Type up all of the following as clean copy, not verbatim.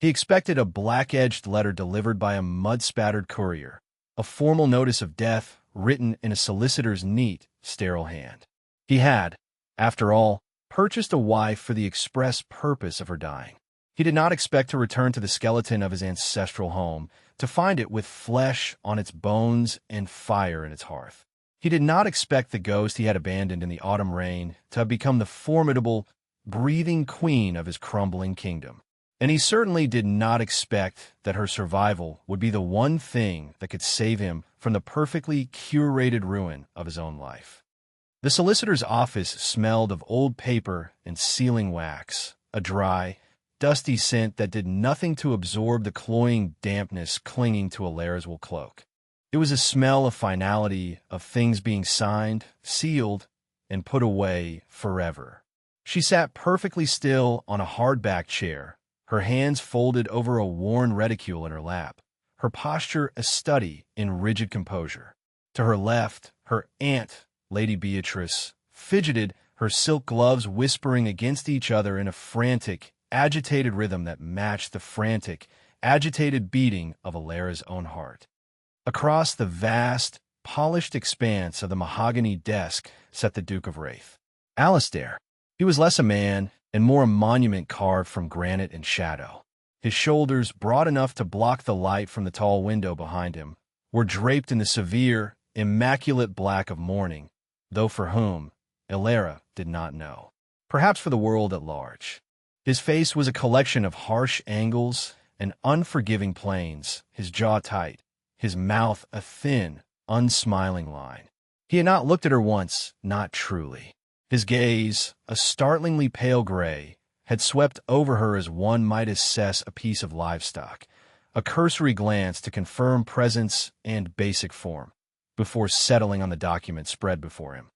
He expected a black-edged letter delivered by a mud-spattered courier, a formal notice of death written in a solicitor's neat, sterile hand. He had, after all, purchased a wife for the express purpose of her dying. He did not expect to return to the skeleton of his ancestral home, to find it with flesh on its bones and fire in its hearth. He did not expect the ghost he had abandoned in the autumn rain to have become the formidable, breathing queen of his crumbling kingdom. And he certainly did not expect that her survival would be the one thing that could save him from the perfectly curated ruin of his own life. The solicitor's office smelled of old paper and sealing wax, a dry, dusty scent that did nothing to absorb the cloying dampness clinging to Alara's wool cloak. It was a smell of finality, of things being signed, sealed, and put away forever. She sat perfectly still on a hard-backed chair, her hands folded over a worn reticule in her lap, her posture a study in rigid composure. To her left, her aunt, Lady Beatrice, fidgeted, her silk gloves whispering against each other in a frantic, agitated rhythm that matched the frantic, agitated beating of Alara's own heart. Across the vast, polished expanse of the mahogany desk sat the Duke of Wraith. Alistair. He was less a man and more a monument carved from granite and shadow. His shoulders, broad enough to block the light from the tall window behind him, were draped in the severe, immaculate black of mourning, though for whom, Alara did not know. Perhaps for the world at large. His face was a collection of harsh angles and unforgiving planes, his jaw tight, his mouth a thin, unsmiling line. He had not looked at her once, not truly. His gaze, a startlingly pale gray, had swept over her as one might assess a piece of livestock, a cursory glance to confirm presence and basic form, before settling on the document spread before him.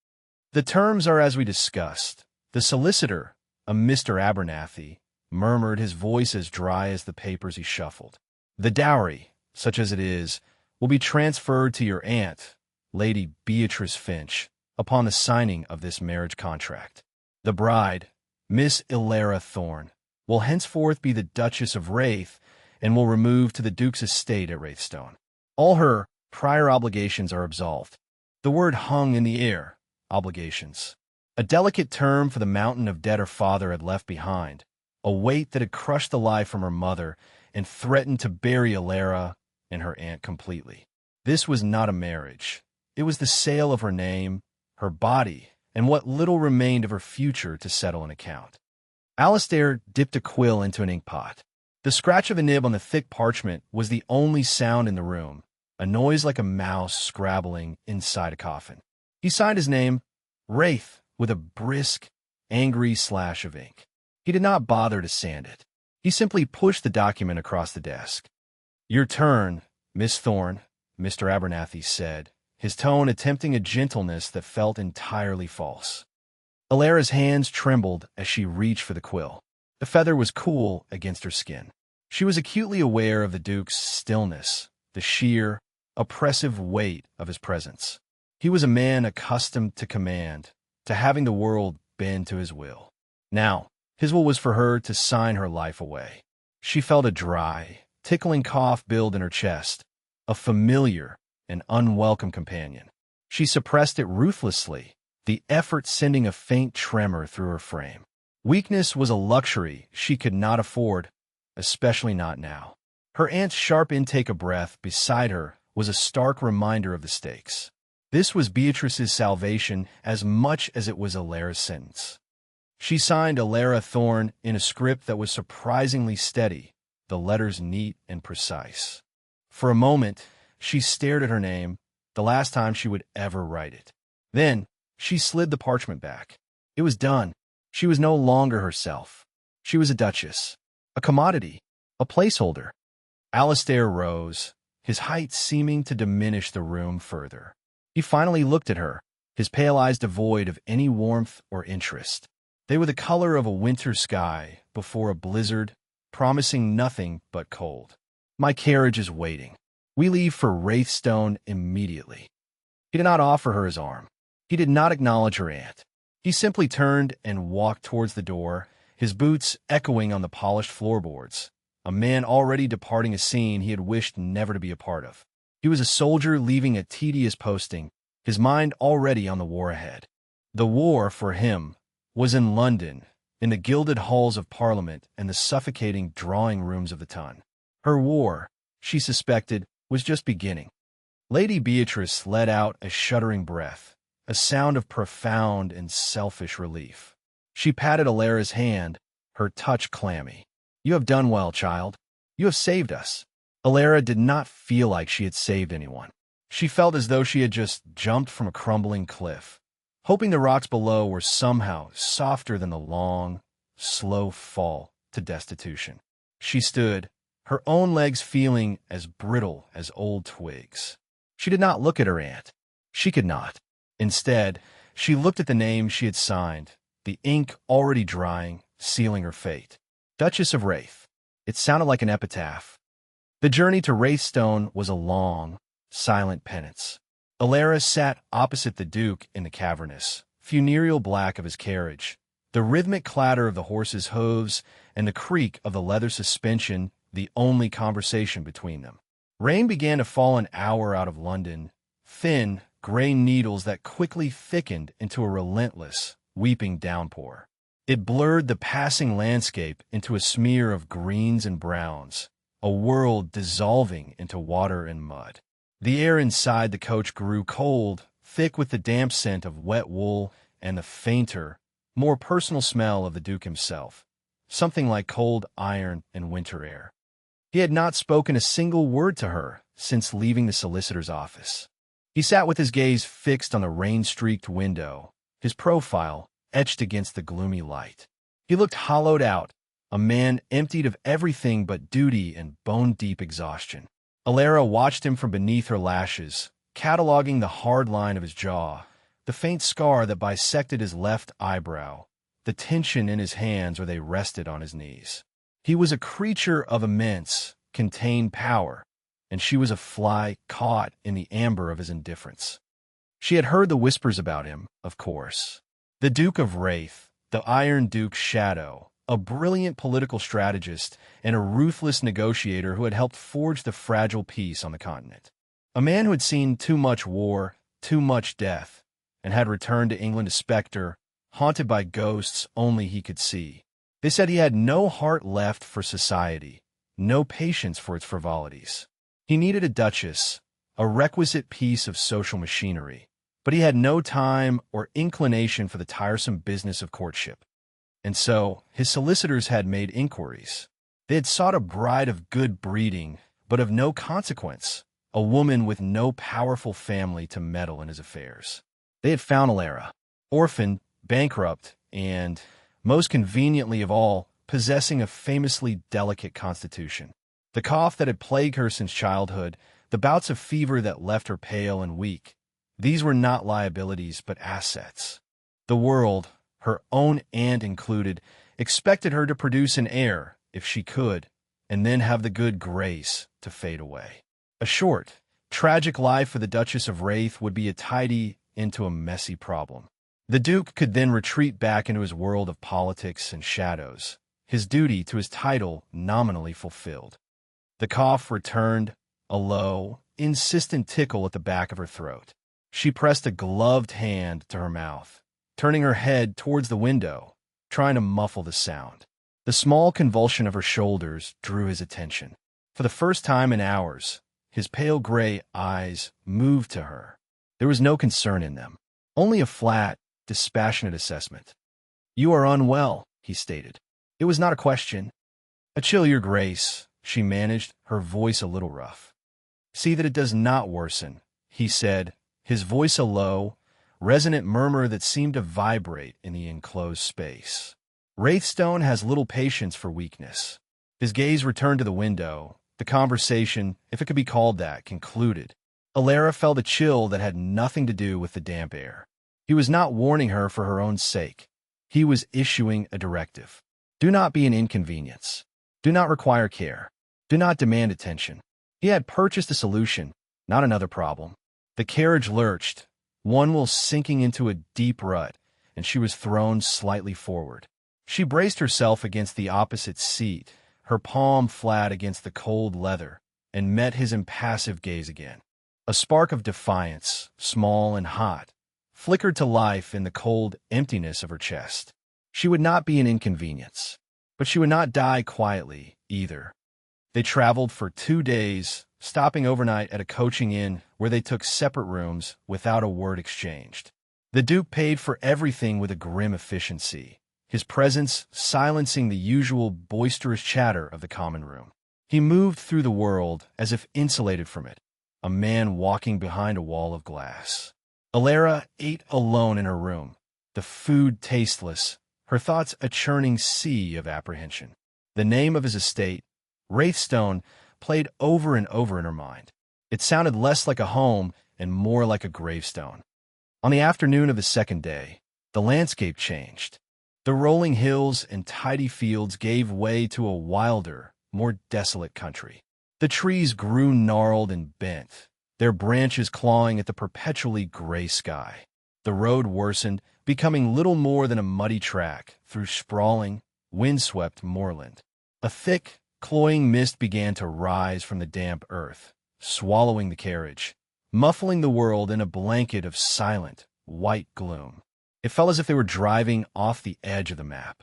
The terms are as we discussed. The solicitor, a Mr. Abernathy, murmured, his voice as dry as the papers he shuffled. The dowry, such as it is, will be transferred to your aunt, Lady Beatrice Finch, upon the signing of this marriage contract. The bride, Miss Alara Thorne, will henceforth be the Duchess of Wraith and will remove to the Duke's estate at Wraithstone. All her prior obligations are absolved. The word hung in the air, obligations. A delicate term for the mountain of debt her father had left behind, a weight that had crushed the life from her mother and threatened to bury Alara and her aunt completely. This was not a marriage. It was the sale of her name, her body, and what little remained of her future to settle an account. Alistair dipped a quill into an inkpot. The scratch of a nib on the thick parchment was the only sound in the room, a noise like a mouse scrabbling inside a coffin. He signed his name, Wraith, with a brisk, angry slash of ink. He did not bother to sand it. He simply pushed the document across the desk. "Your turn, Miss Thorne," Mr. Abernathy said, his tone attempting a gentleness that felt entirely false. Alara's hands trembled as she reached for the quill. The feather was cool against her skin. She was acutely aware of the Duke's stillness, the sheer, oppressive weight of his presence. He was a man accustomed to command, to having the world bend to his will. Now, his will was for her to sign her life away. She felt a dry, tickling cough build in her chest, a familiar and unwelcome companion. She suppressed it ruthlessly, the effort sending a faint tremor through her frame. Weakness was a luxury she could not afford, especially not now. Her aunt's sharp intake of breath beside her was a stark reminder of the stakes. This was Beatrice's salvation as much as it was Alara's sentence. She signed Alara Thorne in a script that was surprisingly steady, the letters neat and precise. For a moment, she stared at her name, the last time she would ever write it. Then, she slid the parchment back. It was done. She was no longer herself. She was a duchess, a commodity, a placeholder. Alistair rose, his height seeming to diminish the room further. He finally looked at her, his pale eyes devoid of any warmth or interest. They were the color of a winter sky before a blizzard, promising nothing but cold. "My carriage is waiting. We leave for Wraithstone immediately." He did not offer her his arm. He did not acknowledge her aunt. He simply turned and walked towards the door, his boots echoing on the polished floorboards, a man already departing a scene he had wished never to be a part of. He was a soldier leaving a tedious posting, his mind already on the war ahead. The war, for him, was in London, in the gilded halls of Parliament and the suffocating drawing rooms of the Ton. Her war, she suspected, was just beginning. Lady Beatrice let out a shuddering breath, a sound of profound and selfish relief. She patted Alara's hand, her touch clammy. "You have done well, child. You have saved us." Alara did not feel like she had saved anyone. She felt as though she had just jumped from a crumbling cliff, hoping the rocks below were somehow softer than the long, slow fall to destitution. She stood, her own legs feeling as brittle as old twigs. She did not look at her aunt. She could not. Instead, she looked at the name she had signed, the ink already drying, sealing her fate. Duchess of Wraith. It sounded like an epitaph. The journey to Wraithstone was a long, silent penance. Alara sat opposite the Duke in the cavernous, funereal black of his carriage, the rhythmic clatter of the horse's hooves and the creak of the leather suspension the only conversation between them. Rain began to fall an hour out of London, thin, gray needles that quickly thickened into a relentless, weeping downpour. It blurred the passing landscape into a smear of greens and browns, a world dissolving into water and mud. The air inside the coach grew cold, thick with the damp scent of wet wool and the fainter, more personal smell of the Duke himself, something like cold iron and winter air. He had not spoken a single word to her since leaving the solicitor's office. He sat with his gaze fixed on the rain-streaked window, his profile etched against the gloomy light. He looked hollowed out, a man emptied of everything but duty and bone-deep exhaustion. Alara watched him from beneath her lashes, cataloging the hard line of his jaw, the faint scar that bisected his left eyebrow, the tension in his hands where they rested on his knees. He was a creature of immense, contained power, and she was a fly caught in the amber of his indifference. She had heard the whispers about him, of course. The Duke of Wraith, the Iron Duke's shadow, a brilliant political strategist and a ruthless negotiator who had helped forge the fragile peace on the continent. A man who had seen too much war, too much death, and had returned to England a specter, haunted by ghosts only he could see. They said he had no heart left for society, no patience for its frivolities. He needed a duchess, a requisite piece of social machinery, but he had no time or inclination for the tiresome business of courtship. And so, his solicitors had made inquiries. They had sought a bride of good breeding, but of no consequence, a woman with no powerful family to meddle in his affairs. They had found Alara, orphaned, bankrupt, and, most conveniently of all, possessing a famously delicate constitution. The cough that had plagued her since childhood, the bouts of fever that left her pale and weak, these were not liabilities but assets. The world, her own aunt included, expected her to produce an heir, if she could, and then have the good grace to fade away. A short, tragic life for the Duchess of Wraith would be a tidy into a messy problem. The Duke could then retreat back into his world of politics and shadows, his duty to his title nominally fulfilled. The cough returned, a low, insistent tickle at the back of her throat. She pressed a gloved hand to her mouth, turning her head towards the window, trying to muffle the sound. The small convulsion of her shoulders drew his attention. For the first time in hours, his pale gray eyes moved to her. There was no concern in them, only a flat, dispassionate assessment. "You are unwell," he stated. It was not a question. "A chill, your grace," she managed, her voice a little rough. "See that it does not worsen," he said, his voice a low, resonant murmur that seemed to vibrate in the enclosed space. Wraithstone has little patience for weakness. His gaze returned to the window. The conversation, if it could be called that, concluded. Alara felt a chill that had nothing to do with the damp air. He was not warning her for her own sake. He was issuing a directive. Do not be an inconvenience. Do not require care. Do not demand attention. He had purchased a solution, not another problem. The carriage lurched, one wheel sinking into a deep rut, and she was thrown slightly forward. She braced herself against the opposite seat, her palm flat against the cold leather, and met his impassive gaze again. A spark of defiance, small and hot, flickered to life in the cold emptiness of her chest. She would not be an inconvenience, but she would not die quietly, either. They traveled for 2 days, stopping overnight at a coaching inn where they took separate rooms without a word exchanged. The Duke paid for everything with a grim efficiency, his presence silencing the usual boisterous chatter of the common room. He moved through the world as if insulated from it, a man walking behind a wall of glass. Alara ate alone in her room, the food tasteless, her thoughts a churning sea of apprehension. The name of his estate, Wraithstone, played over and over in her mind. It sounded less like a home and more like a gravestone. On the afternoon of the second day, the landscape changed. The rolling hills and tidy fields gave way to a wilder, more desolate country. The trees grew gnarled and bent, their branches clawing at the perpetually gray sky. The road worsened, becoming little more than a muddy track through sprawling, windswept moorland. A thick, cloying mist began to rise from the damp earth, swallowing the carriage, muffling the world in a blanket of silent, white gloom. It felt as if they were driving off the edge of the map.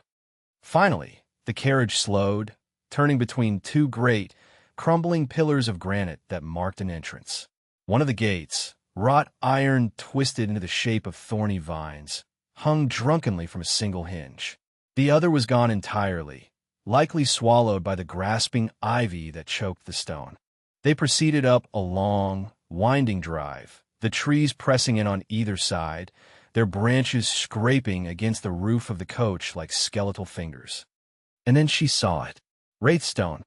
Finally, the carriage slowed, turning between 2 great, crumbling pillars of granite that marked an entrance. One of the gates, wrought iron twisted into the shape of thorny vines, hung drunkenly from a single hinge. The other was gone entirely, likely swallowed by the grasping ivy that choked the stone. They proceeded up a long, winding drive, the trees pressing in on either side, their branches scraping against the roof of the coach like skeletal fingers. And then she saw it. Wraithstone.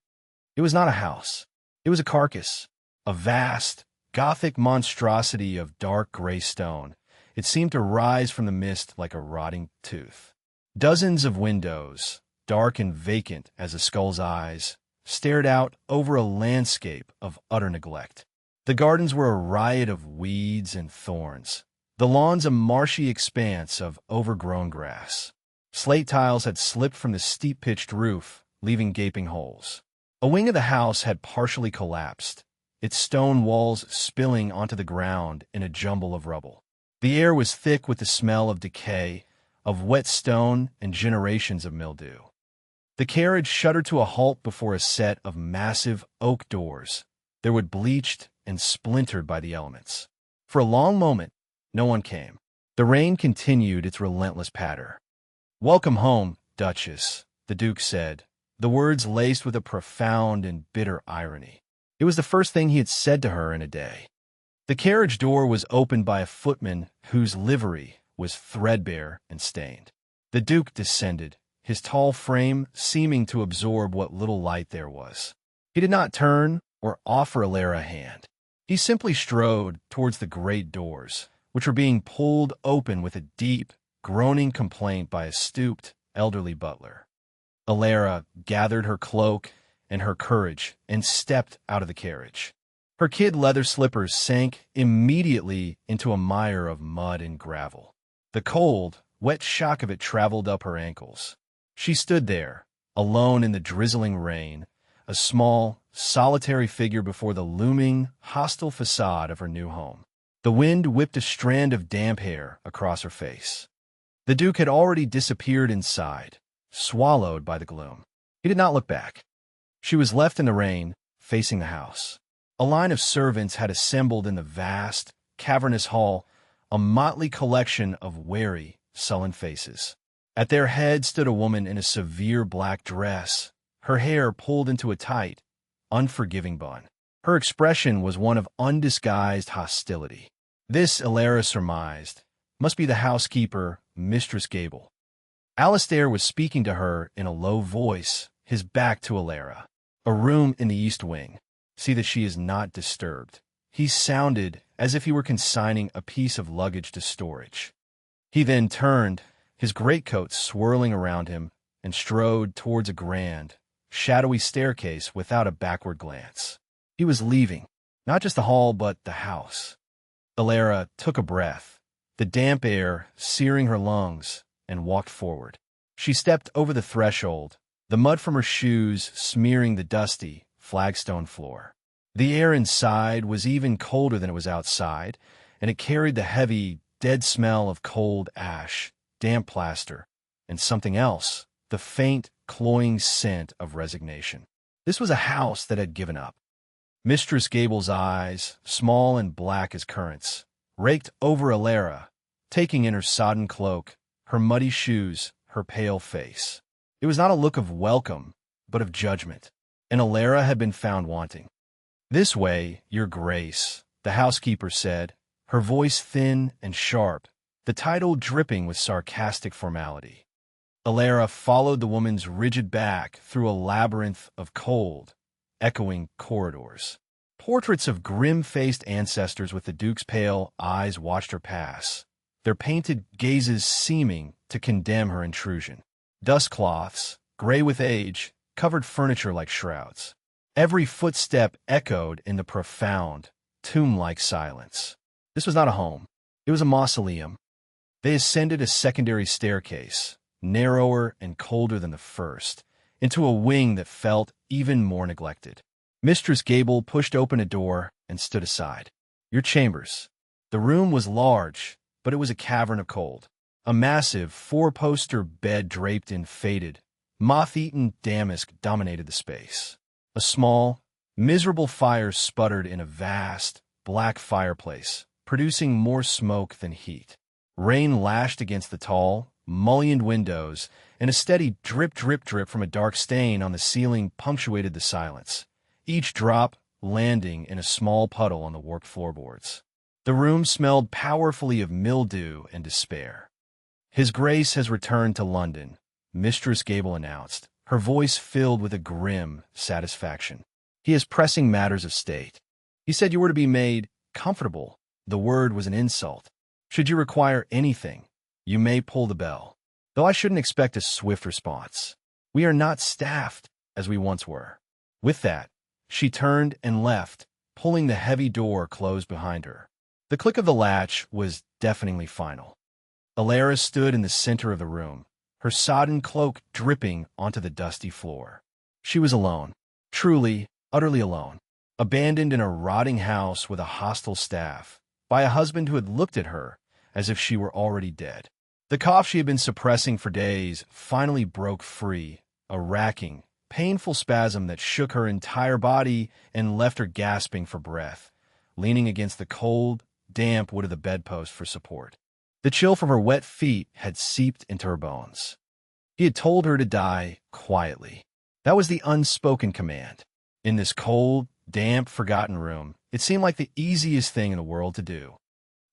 It was not a house. It was a carcass, a vast, Gothic monstrosity of dark gray stone. It seemed to rise from the mist like a rotting tooth. Dozens of windows, dark and vacant as a skull's eyes, stared out over a landscape of utter neglect. The gardens were a riot of weeds and thorns, the lawns a marshy expanse of overgrown grass. Slate tiles had slipped from the steep-pitched roof, leaving gaping holes. A wing of the house had partially collapsed, its stone walls spilling onto the ground in a jumble of rubble. The air was thick with the smell of decay, of wet stone and generations of mildew. The carriage shuddered to a halt before a set of massive oak doors. They were bleached and splintered by the elements. For a long moment, no one came. The rain continued its relentless patter. "Welcome home, Duchess," the Duke said, the words laced with a profound and bitter irony. It was the first thing he had said to her in a day. The carriage door was opened by a footman whose livery was threadbare and stained. The Duke descended, his tall frame seeming to absorb what little light there was. He did not turn or offer Alara a hand. He simply strode towards the great doors, which were being pulled open with a deep, groaning complaint by a stooped, elderly butler. Alara gathered her cloak and her courage and stepped out of the carriage. Her kid leather slippers sank immediately into a mire of mud and gravel. The cold, wet shock of it traveled up her ankles. She stood there, alone in the drizzling rain, a small, solitary figure before the looming, hostile facade of her new home. The wind whipped a strand of damp hair across her face. The Duke had already disappeared inside, swallowed by the gloom. He did not look back. She was left in the rain, facing the house. A line of servants had assembled in the vast, cavernous hall, a motley collection of wary, sullen faces. At their head stood a woman in a severe black dress, her hair pulled into a tight, unforgiving bun. Her expression was one of undisguised hostility. This, Alara surmised, must be the housekeeper, Mistress Gable. Alistair was speaking to her in a low voice, his back to Alara. "A room in the east wing. See that she is not disturbed." He sounded as if he were consigning a piece of luggage to storage. He then turned, his greatcoat swirling around him, and strode towards a grand, shadowy staircase without a backward glance. He was leaving, not just the hall but the house. Alara took a breath, the damp air searing her lungs, and walked forward. She stepped over the threshold, the mud from her shoes smearing the dusty flagstone floor. The air inside was even colder than it was outside, and it carried the heavy, dead smell of cold ash, damp plaster, and something else, the faint, cloying scent of resignation. This was a house that had given up. Mistress Gable's eyes, small and black as currants, raked over Alara, taking in her sodden cloak, her muddy shoes, her pale face. It was not a look of welcome, but of judgment, and Alara had been found wanting. "This way, your grace," the housekeeper said, her voice thin and sharp, the title dripping with sarcastic formality. Alara followed the woman's rigid back through a labyrinth of cold, echoing corridors. Portraits of grim-faced ancestors with the Duke's pale eyes watched her pass, their painted gazes seeming to condemn her intrusion. Dust cloths, gray with age, covered furniture like shrouds. Every footstep echoed in the profound, tomb-like silence. This was not a home. It was a mausoleum. They ascended a secondary staircase, narrower and colder than the first, into a wing that felt even more neglected. Mistress Gable pushed open a door and stood aside. "Your chambers." The room was large, but it was a cavern of cold. A massive four-poster bed draped in faded, moth-eaten damask dominated the space. A small, miserable fire sputtered in a vast, black fireplace, producing more smoke than heat. Rain lashed against the tall, mullioned windows, and a steady drip, drip, drip from a dark stain on the ceiling punctuated the silence, each drop landing in a small puddle on the warped floorboards. The room smelled powerfully of mildew and despair. "His Grace has returned to London," Mistress Gable announced, her voice filled with a grim satisfaction. "He has pressing matters of state. He said you were to be made comfortable." The word was an insult. "Should you require anything, you may pull the bell. Though I shouldn't expect a swift response. We are not staffed as we once were." With that, she turned and left, pulling the heavy door closed behind her. The click of the latch was deafeningly final. Alara stood in the center of the room, her sodden cloak dripping onto the dusty floor. She was alone, truly, utterly alone, abandoned in a rotting house with a hostile staff, by a husband who had looked at her as if she were already dead. The cough she had been suppressing for days finally broke free, a racking, painful spasm that shook her entire body and left her gasping for breath, leaning against the cold, damp wood of the bedpost for support. The chill from her wet feet had seeped into her bones. He had told her to die quietly. That was the unspoken command. In this cold, damp, forgotten room, it seemed like the easiest thing in the world to do.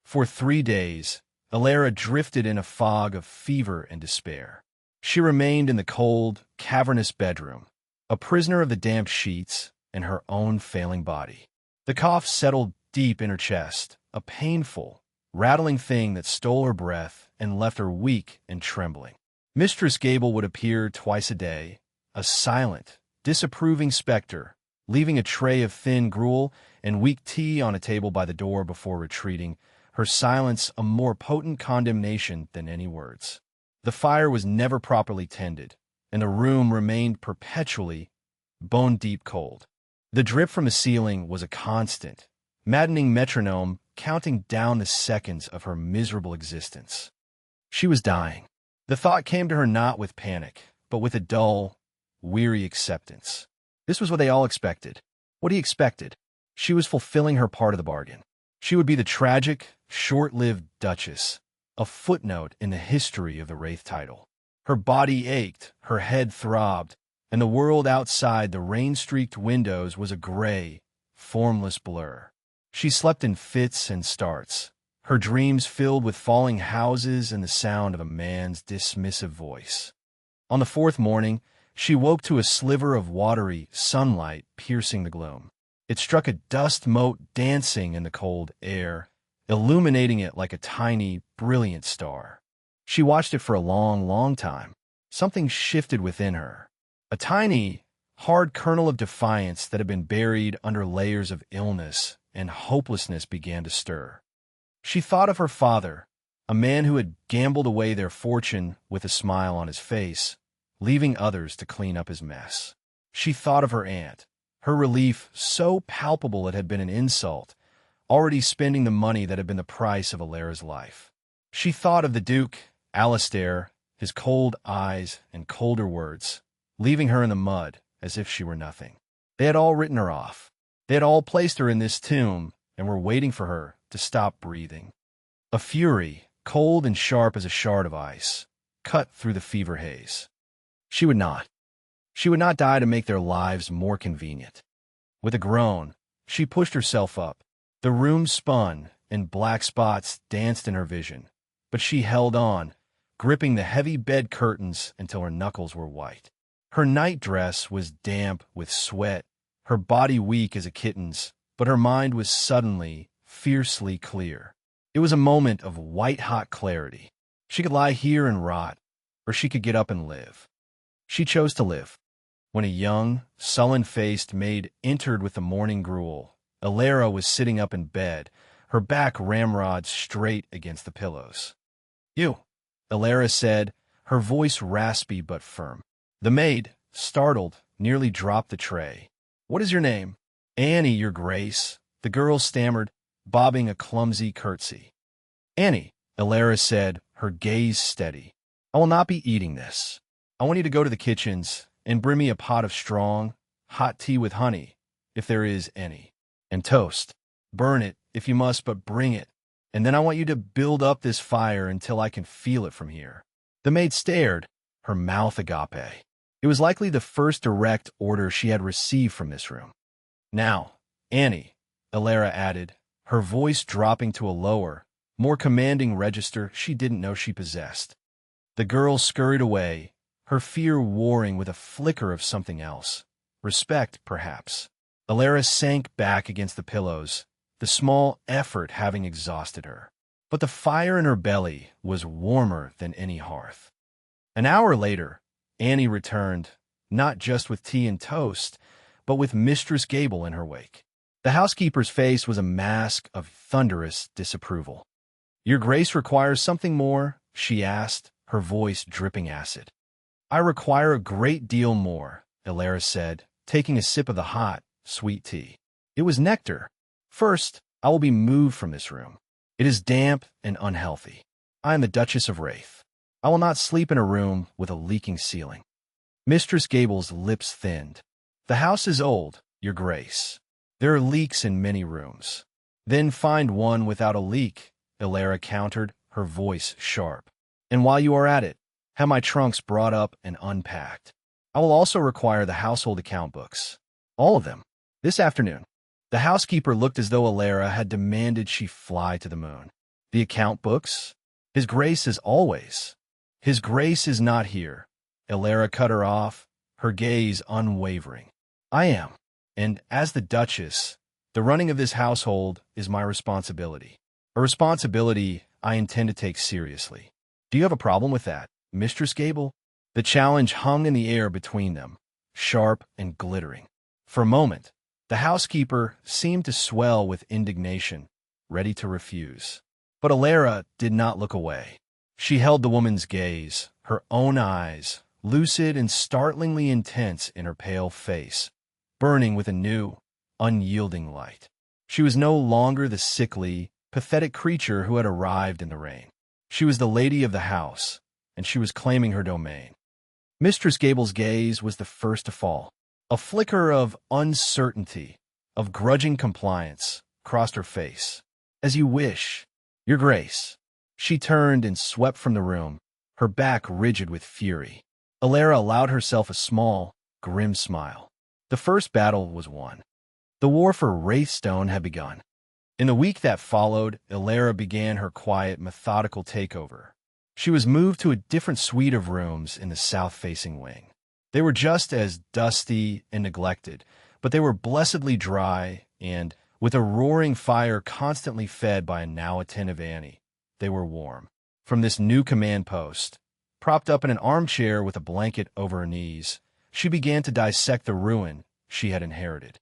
For 3 days, Alara drifted in a fog of fever and despair. She remained in the cold, cavernous bedroom, a prisoner of the damp sheets and her own failing body. The cough settled deep in her chest, a painful, rattling thing that stole her breath and left her weak and trembling. Mistress Gable would appear twice a day, a silent, disapproving specter, leaving a tray of thin gruel and weak tea on a table by the door before retreating, her silence a more potent condemnation than any words. The fire was never properly tended, and the room remained perpetually bone-deep cold. The drip from the ceiling was a constant, maddening metronome counting down the seconds of her miserable existence. She was dying. The thought came to her not with panic, but with a dull, weary acceptance. This was what they all expected. What he expected. She was fulfilling her part of the bargain. She would be the tragic, short-lived Duchess, a footnote in the history of the Wraith title. Her body ached, her head throbbed, and the world outside the rain-streaked windows was a gray, formless blur. She slept in fits and starts, her dreams filled with falling houses and the sound of a man's dismissive voice. On the 4th morning, she woke to a sliver of watery sunlight piercing the gloom. It struck a dust mote dancing in the cold air, illuminating it like a tiny, brilliant star. She watched it for a long, long time. Something shifted within her. A tiny, hard kernel of defiance that had been buried under layers of illness and hopelessness began to stir. She thought of her father, a man who had gambled away their fortune with a smile on his face, leaving others to clean up his mess. She thought of her aunt, her relief so palpable it had been an insult, already spending the money that had been the price of Alara's life. She thought of the Duke, Alistair, his cold eyes and colder words, leaving her in the mud as if she were nothing. They had all written her off. They had all placed her in this tomb and were waiting for her to stop breathing. A fury, cold and sharp as a shard of ice, cut through the fever haze. She would not. She would not die to make their lives more convenient. With a groan, she pushed herself up. The room spun, and black spots danced in her vision, but she held on, gripping the heavy bed curtains until her knuckles were white. Her nightdress was damp with sweat, her body weak as a kitten's, but her mind was suddenly, fiercely clear. It was a moment of white-hot clarity. She could lie here and rot, or she could get up and live. She chose to live. When a young, sullen-faced maid entered with the morning gruel, Alara was sitting up in bed, her back ramrod straight against the pillows. "You," Alara said, her voice raspy but firm. The maid, startled, nearly dropped the tray. "What is your name?" "Annie, your grace," the girl stammered, bobbing a clumsy curtsy. "Annie," Alara said, her gaze steady, "I will not be eating this. I want you to go to the kitchens and bring me a pot of strong, hot tea with honey, if there is any, and toast. Burn it, if you must, but bring it. And then I want you to build up this fire until I can feel it from here." The maid stared, her mouth agape. It was likely the first direct order she had received from this room. "Now, Annie," Alara added, her voice dropping to a lower, more commanding register she didn't know she possessed. The girl scurried away, her fear warring with a flicker of something else. Respect, perhaps. Alara sank back against the pillows, the small effort having exhausted her. But the fire in her belly was warmer than any hearth. An hour later, Annie returned, not just with tea and toast, but with Mistress Gable in her wake. The housekeeper's face was a mask of thunderous disapproval. "Your grace requires something more?" she asked, her voice dripping acid. "I require a great deal more," Alara said, taking a sip of the hot, sweet tea. It was nectar. "First, I will be moved from this room. It is damp and unhealthy. I am the Duchess of Wraith. I will not sleep in a room with a leaking ceiling." Mistress Gable's lips thinned. "The house is old, your grace. There are leaks in many rooms." "Then find one without a leak," Alara countered, her voice sharp. "And while you are at it, have my trunks brought up and unpacked. I will also require the household account books. All of them. This afternoon." The housekeeper looked as though Alara had demanded she fly to the moon. "The account books? His Grace is always." "His Grace is not here." Alara cut her off, her gaze unwavering. "I am. And as the Duchess, the running of this household is my responsibility. A responsibility I intend to take seriously. Do you have a problem with that, Mistress Gable?" The challenge hung in the air between them, sharp and glittering. For a moment, the housekeeper seemed to swell with indignation, ready to refuse. But Alara did not look away. She held the woman's gaze, her own eyes, lucid and startlingly intense in her pale face, burning with a new, unyielding light. She was no longer the sickly, pathetic creature who had arrived in the rain. She was the lady of the house, and she was claiming her domain. Mistress Gable's gaze was the first to fall. A flicker of uncertainty, of grudging compliance, crossed her face. "As you wish, your grace." She turned and swept from the room, her back rigid with fury. Alara allowed herself a small, grim smile. The first battle was won. The war for Wraithstone had begun. In the week that followed, Alara began her quiet, methodical takeover. She was moved to a different suite of rooms in the south-facing wing. They were just as dusty and neglected, but they were blessedly dry and, with a roaring fire constantly fed by a now attentive Annie, they were warm. From this new command post, propped up in an armchair with a blanket over her knees, she began to dissect the ruin she had inherited.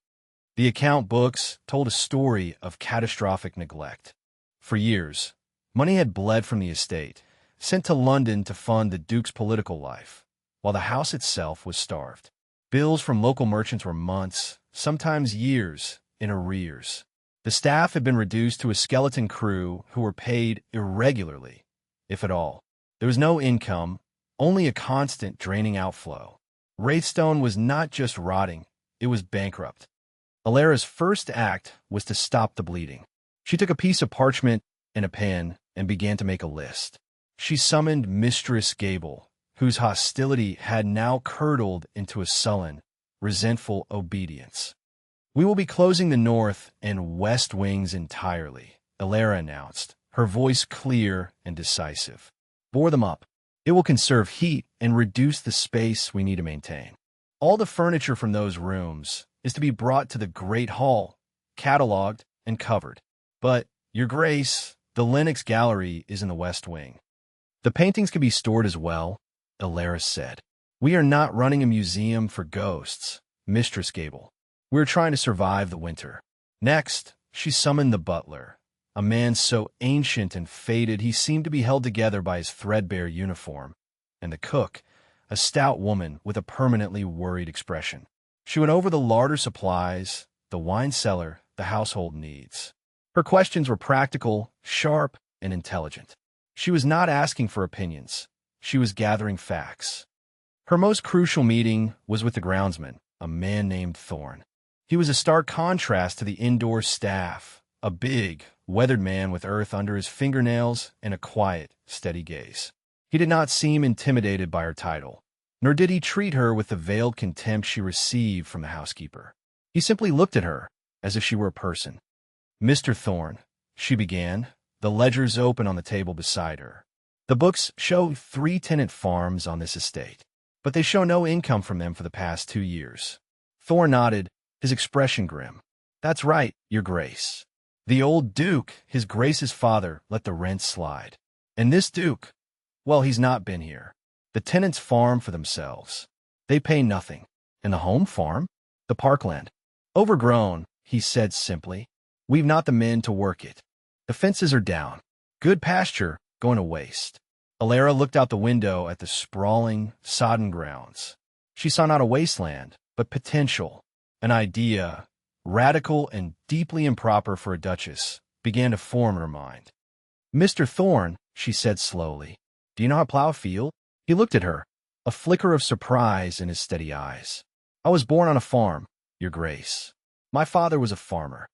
The account books told a story of catastrophic neglect. For years, money had bled from the estate, sent to London to fund the Duke's political life. while the house itself was starved. Bills from local merchants were months, sometimes years, in arrears. The staff had been reduced to a skeleton crew who were paid irregularly, if at all. There was no income, only a constant draining outflow. Wraithstone was not just rotting, it was bankrupt. Alara's first act was to stop the bleeding. She took a piece of parchment and a pen and began to make a list. She summoned Mistress Gable, whose hostility had now curdled into a sullen, resentful obedience. "We will be closing the north and west wings entirely," Alara announced, her voice clear and decisive. "Bore them up. It will conserve heat and reduce the space we need to maintain. All the furniture from those rooms is to be brought to the Great Hall, catalogued and covered. But, Your Grace, the Lennox Gallery is in the West Wing. The paintings can be stored as well," Alara said. "We are not running a museum for ghosts, Mistress Gable. We're trying to survive the winter." Next, she summoned the butler, a man so ancient and faded he seemed to be held together by his threadbare uniform, and the cook, a stout woman with a permanently worried expression. She went over the larder supplies, the wine cellar, the household needs. Her questions were practical, sharp, and intelligent. She was not asking for opinions. She was gathering facts. Her most crucial meeting was with the groundsman, a man named Thorn. He was a stark contrast to the indoor staff, a big, weathered man with earth under his fingernails and a quiet, steady gaze. He did not seem intimidated by her title, nor did he treat her with the veiled contempt she received from the housekeeper. He simply looked at her, as if she were a person. "Mr. Thorn," she began, the ledgers open on the table beside her. "The books show 3 tenant farms on this estate, but they show no income from them for the past 2 years. Thorn nodded, his expression grim. "That's right, Your Grace. The old Duke, His Grace's father, let the rent slide. And this Duke, well, he's not been here. The tenants farm for themselves. They pay nothing. And the home farm? The parkland. Overgrown," he said simply. "We've not the men to work it. The fences are down. Good pasture going to waste." Alara looked out the window at the sprawling, sodden grounds. She saw not a wasteland, but potential. An idea, radical and deeply improper for a duchess, began to form in her mind. "Mr. Thorn," she said slowly, "do you know how to plow a field?" He looked at her, a flicker of surprise in his steady eyes. "I was born on a farm, Your Grace. My father was a farmer."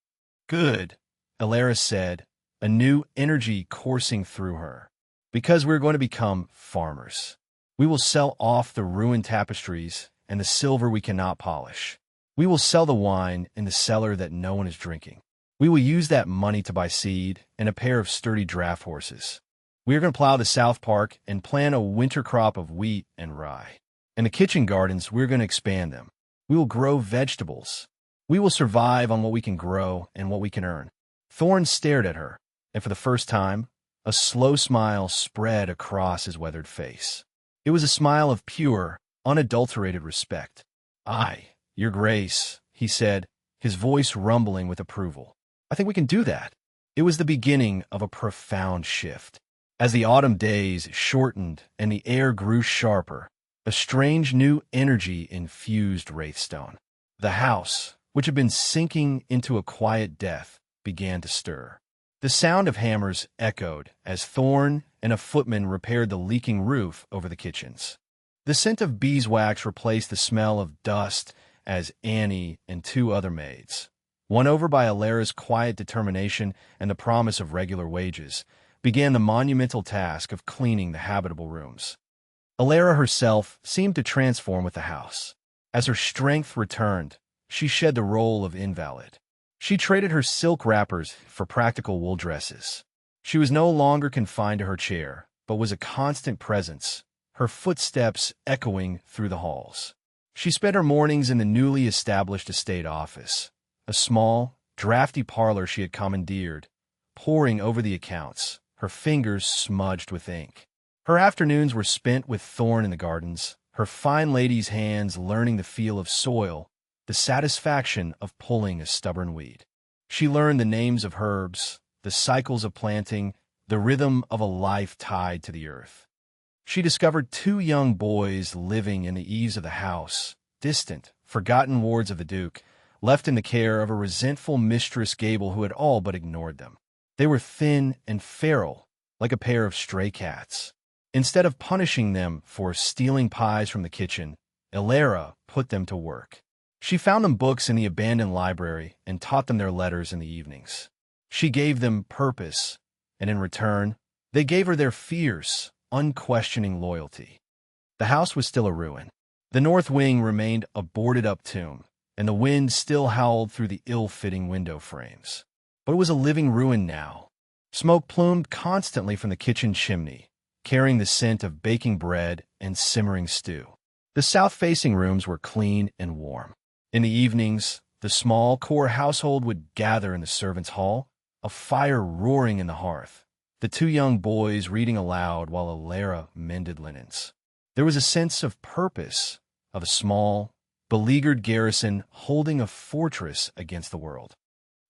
"Good," Alara said, a new energy coursing through her. "Because we're going to become farmers. We will sell off the ruined tapestries and the silver we cannot polish. We will sell the wine in the cellar that no one is drinking. We will use that money to buy seed and a pair of sturdy draft horses. We are going to plow the South Park and plant a winter crop of wheat and rye. And the kitchen gardens, we're going to expand them. We will grow vegetables. We will survive on what we can grow and what we can earn." Thorn stared at her, and for the first time, a slow smile spread across his weathered face. It was a smile of pure, unadulterated respect. "Aye, Your Grace," he said, his voice rumbling with approval. "I think we can do that." It was the beginning of a profound shift. As the autumn days shortened and the air grew sharper, a strange new energy infused Wraithstone. The house, which had been sinking into a quiet death, began to stir. The sound of hammers echoed as Thorn and a footman repaired the leaking roof over the kitchens. The scent of beeswax replaced the smell of dust as Annie and 2 other maids, won over by Alara's quiet determination and the promise of regular wages, began the monumental task of cleaning the habitable rooms. Alara herself seemed to transform with the house. As her strength returned, she shed the role of invalid. She traded her silk wrappers for practical wool dresses. She was no longer confined to her chair, but was a constant presence, her footsteps echoing through the halls. She spent her mornings in the newly established estate office, a small, drafty parlor she had commandeered, poring over the accounts, her fingers smudged with ink. Her afternoons were spent with Thorn in the gardens, her fine lady's hands learning the feel of soil, the satisfaction of pulling a stubborn weed. She learned the names of herbs, the cycles of planting, the rhythm of a life tied to the earth. She discovered two young boys living in the eaves of the house, distant, forgotten wards of the Duke, left in the care of a resentful Mistress Gable who had all but ignored them. They were thin and feral, like a pair of stray cats. Instead of punishing them for stealing pies from the kitchen, Ilara put them to work. She found them books in the abandoned library and taught them their letters in the evenings. She gave them purpose, and in return, they gave her their fierce, unquestioning loyalty. The house was still a ruin. The north wing remained a boarded-up tomb, and the wind still howled through the ill-fitting window frames. But it was a living ruin now. Smoke plumed constantly from the kitchen chimney, carrying the scent of baking bread and simmering stew. The south-facing rooms were clean and warm. In the evenings, the small core household would gather in the servants' hall, a fire roaring in the hearth, the two young boys reading aloud while Ilara mended linens. There was a sense of purpose, of a small, beleaguered garrison holding a fortress against the world.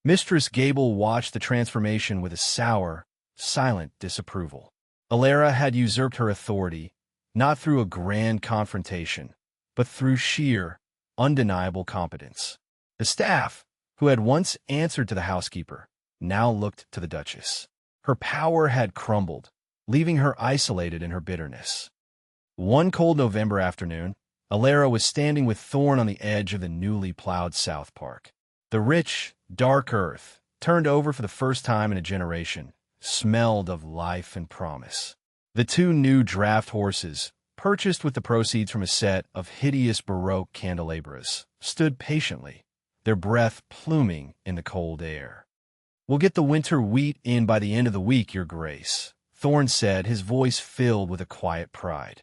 Mistress Gable watched the transformation with a sour, silent disapproval. Ilara had usurped her authority, not through a grand confrontation, but through sheer, undeniable competence. The staff, who had once answered to the housekeeper, now looked to the Duchess. Her power had crumbled, leaving her isolated in her bitterness. One cold November afternoon, Ilara was standing with Thorn on the edge of the newly plowed South Park. The rich, dark earth, turned over for the first time in a generation, smelled of life and promise. The two new draft horses, purchased with the proceeds from a set of hideous Baroque candelabras, stood patiently, their breath pluming in the cold air. "We'll get the winter wheat in by the end of the week, Your Grace," Thorn said, his voice filled with a quiet pride.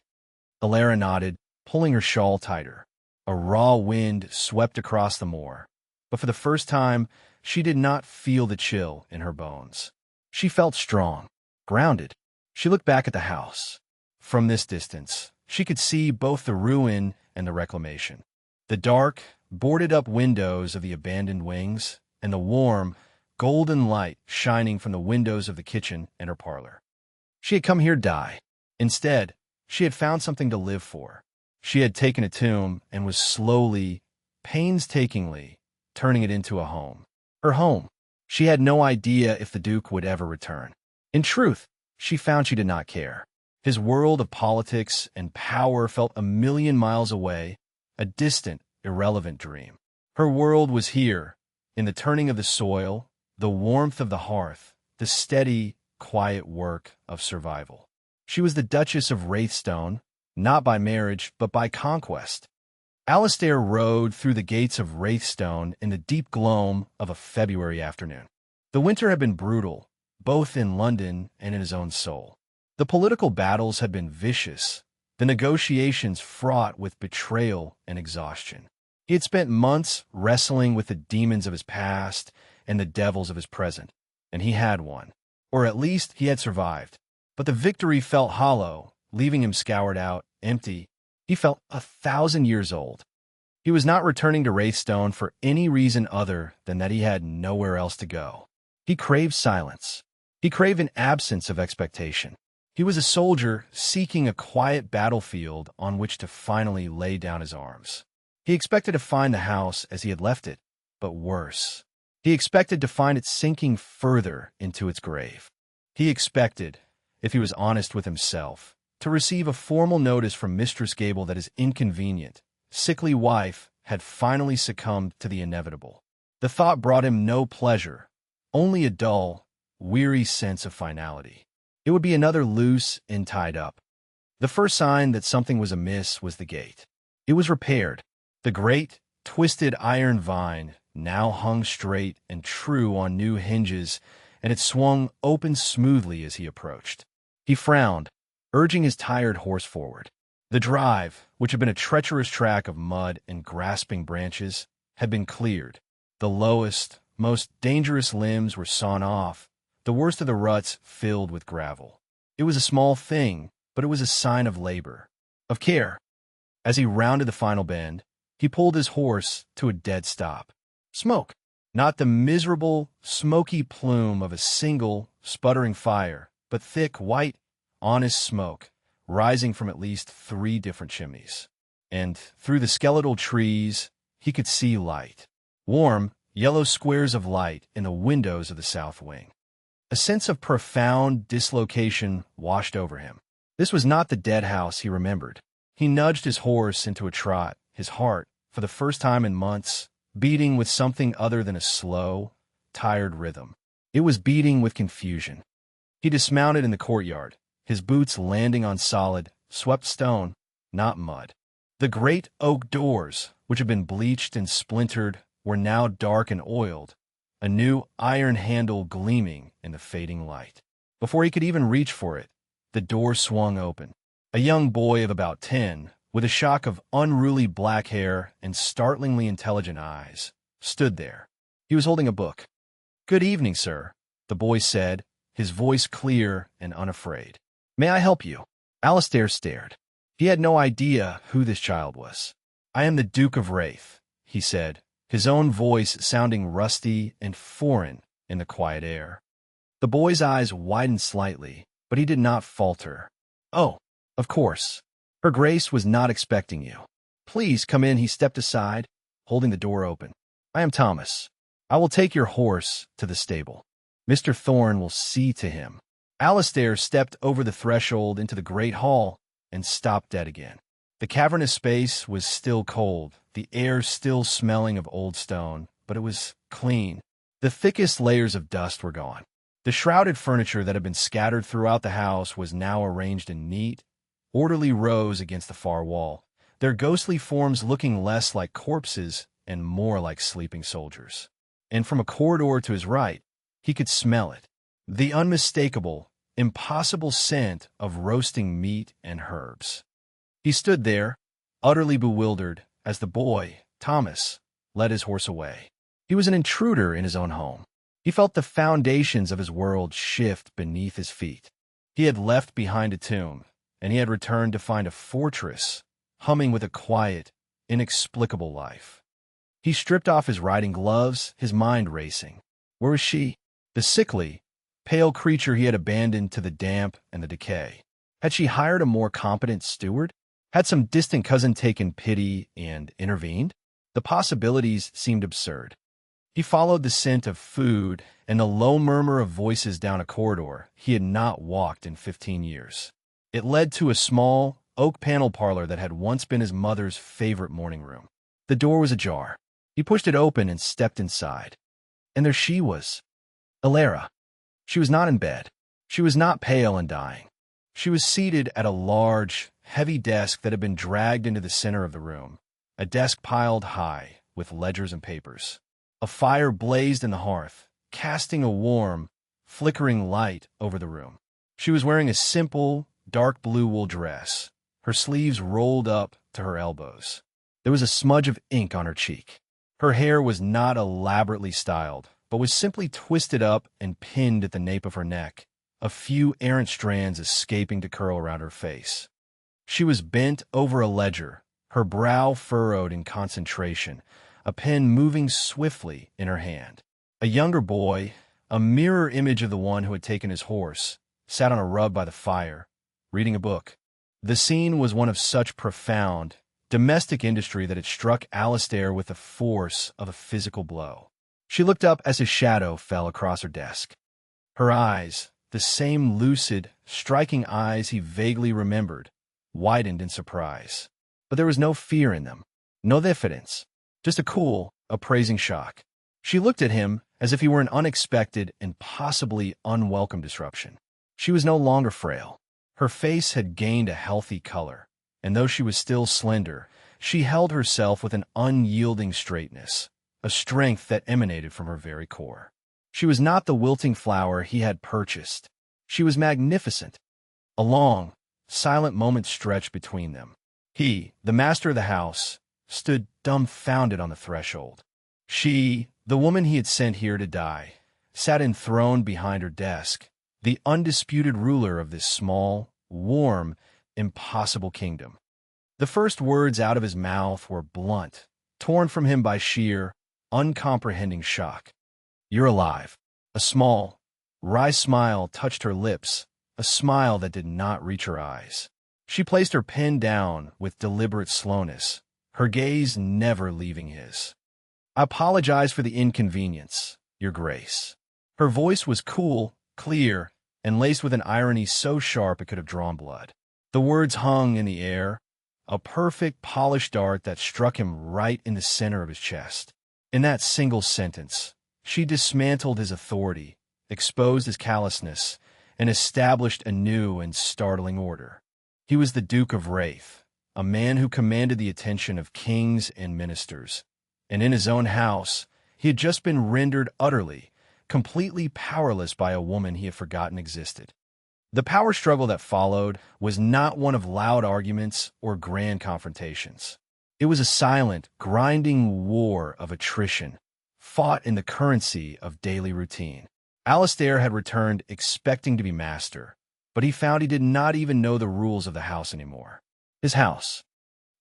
Ilara nodded, pulling her shawl tighter. A raw wind swept across the moor, but for the first time, she did not feel the chill in her bones. She felt strong, grounded. She looked back at the house. From this distance, she could see both the ruin and the reclamation. The dark, boarded-up windows of the abandoned wings, and the warm, golden light shining from the windows of the kitchen and her parlor. She had come here to die. Instead, she had found something to live for. She had taken a tomb and was slowly, painstakingly, turning it into a home. Her home. She had no idea if the Duke would ever return. In truth, she found she did not care. His world of politics and power felt a million miles away, a distant, irrelevant dream. Her world was here, in the turning of the soil, the warmth of the hearth, the steady, quiet work of survival. She was the Duchess of Wraithstone, not by marriage, but by conquest. Alistair rode through the gates of Wraithstone in the deep gloam of a February afternoon. The winter had been brutal, both in London and in his own soul. The political battles had been vicious, the negotiations fraught with betrayal and exhaustion. He had spent months wrestling with the demons of his past and the devils of his present, and he had won. Or at least he had survived. But the victory felt hollow, leaving him scoured out, empty. He felt 1,000 years old. He was not returning to Wraithstone for any reason other than that he had nowhere else to go. He craved silence. He craved an absence of expectation. He was a soldier seeking a quiet battlefield on which to finally lay down his arms. He expected to find the house as he had left it, but worse. He expected to find it sinking further into its grave. He expected, if he was honest with himself, to receive a formal notice from Mistress Gable that his inconvenient, sickly wife had finally succumbed to the inevitable. The thought brought him no pleasure, only a dull, weary sense of finality. It would be another loose and tied up. The first sign that something was amiss was the gate. It was repaired. The great, twisted iron vine now hung straight and true on new hinges, and it swung open smoothly as he approached. He frowned, urging his tired horse forward. The drive, which had been a treacherous track of mud and grasping branches, had been cleared. The lowest, most dangerous limbs were sawn off, the worst of the ruts filled with gravel. It was a small thing, but it was a sign of labor, of care. As he rounded the final bend, he pulled his horse to a dead stop. Smoke, not the miserable, smoky plume of a single, sputtering fire, but thick, white, honest smoke, rising from at least 3 different chimneys. And through the skeletal trees, he could see light. Warm, yellow squares of light in the windows of the south wing. A sense of profound dislocation washed over him. This was not the dead house he remembered. He nudged his horse into a trot, his heart, for the first time in months, beating with something other than a slow, tired rhythm. It was beating with confusion. He dismounted in the courtyard, his boots landing on solid, swept stone, not mud. The great oak doors, which had been bleached and splintered, were now dark and oiled, a new iron handle gleaming in the fading light. Before he could even reach for it, the door swung open. A young boy of about 10, with a shock of unruly black hair and startlingly intelligent eyes, stood there. He was holding a book. "Good evening, sir," the boy said, his voice clear and unafraid. "May I help you?" Alistair stared. He had no idea who this child was. "I am the Duke of Wraith," he said, his own voice sounding rusty and foreign in the quiet air. The boy's eyes widened slightly, but he did not falter. "Oh, of course. Her Grace was not expecting you. Please come in." He stepped aside, holding the door open. "I am Thomas. I will take your horse to the stable. Mr. Thorne will see to him." Alistair stepped over the threshold into the great hall and stopped dead again. The cavernous space was still cold, the air still smelling of old stone, but it was clean. The thickest layers of dust were gone. The shrouded furniture that had been scattered throughout the house was now arranged in neat, orderly rows against the far wall, their ghostly forms looking less like corpses and more like sleeping soldiers. And from a corridor to his right, he could smell it, the unmistakable, impossible scent of roasting meat and herbs. He stood there, utterly bewildered, as the boy, Thomas, led his horse away. He was an intruder in his own home. He felt the foundations of his world shift beneath his feet. He had left behind a tomb, and he had returned to find a fortress humming with a quiet, inexplicable life. He stripped off his riding gloves, his mind racing. Where was she? The sickly, pale creature he had abandoned to the damp and the decay. Had she hired a more competent steward? Had some distant cousin taken pity and intervened? The possibilities seemed absurd. He followed the scent of food and the low murmur of voices down a corridor he had not walked in 15 years. It led to a small, oak panel parlor that had once been his mother's favorite morning room. The door was ajar. He pushed it open and stepped inside. And there she was, Alara. She was not in bed. She was not pale and dying. She was seated at a large, heavy desk that had been dragged into the center of the room, a desk piled high with ledgers and papers. A fire blazed in the hearth, casting a warm, flickering light over the room. She was wearing a simple, dark blue wool dress, her sleeves rolled up to her elbows. There was a smudge of ink on her cheek. Her hair was not elaborately styled, but was simply twisted up and pinned at the nape of her neck, a few errant strands escaping to curl around her face. She was bent over a ledger, her brow furrowed in concentration, a pen moving swiftly in her hand. A younger boy, a mirror image of the one who had taken his horse, sat on a rug by the fire, reading a book. The scene was one of such profound, domestic industry that it struck Alistair with the force of a physical blow. She looked up as his shadow fell across her desk. Her eyes, the same lucid, striking eyes he vaguely remembered, widened in surprise. But there was no fear in them, no diffidence, just a cool, appraising shock. She looked at him as if he were an unexpected and possibly unwelcome disruption. She was no longer frail. Her face had gained a healthy color, and though she was still slender, she held herself with an unyielding straightness, a strength that emanated from her very core. She was not the wilting flower he had purchased. She was magnificent. A long, silent moment stretched between them. He, the master of the house, stood dumbfounded on the threshold. She, the woman he had sent here to die, sat enthroned behind her desk, the undisputed ruler of this small, warm, impossible kingdom. The first words out of his mouth were blunt, torn from him by sheer, uncomprehending shock. "You're alive." A small, wry smile touched her lips, a smile that did not reach her eyes. She placed her pen down with deliberate slowness, her gaze never leaving his. "I apologize for the inconvenience, Your Grace." Her voice was cool, clear, and laced with an irony so sharp it could have drawn blood. The words hung in the air, a perfect, polished dart that struck him right in the center of his chest. In that single sentence, she dismantled his authority, exposed his callousness, and established a new and startling order. He was the Duke of Wraith, a man who commanded the attention of kings and ministers, and in his own house, he had just been rendered utterly, completely powerless by a woman he had forgotten existed. The power struggle that followed was not one of loud arguments or grand confrontations. It was a silent, grinding war of attrition, fought in the currency of daily routine. Alistair had returned expecting to be master, but he found he did not even know the rules of the house anymore. His house.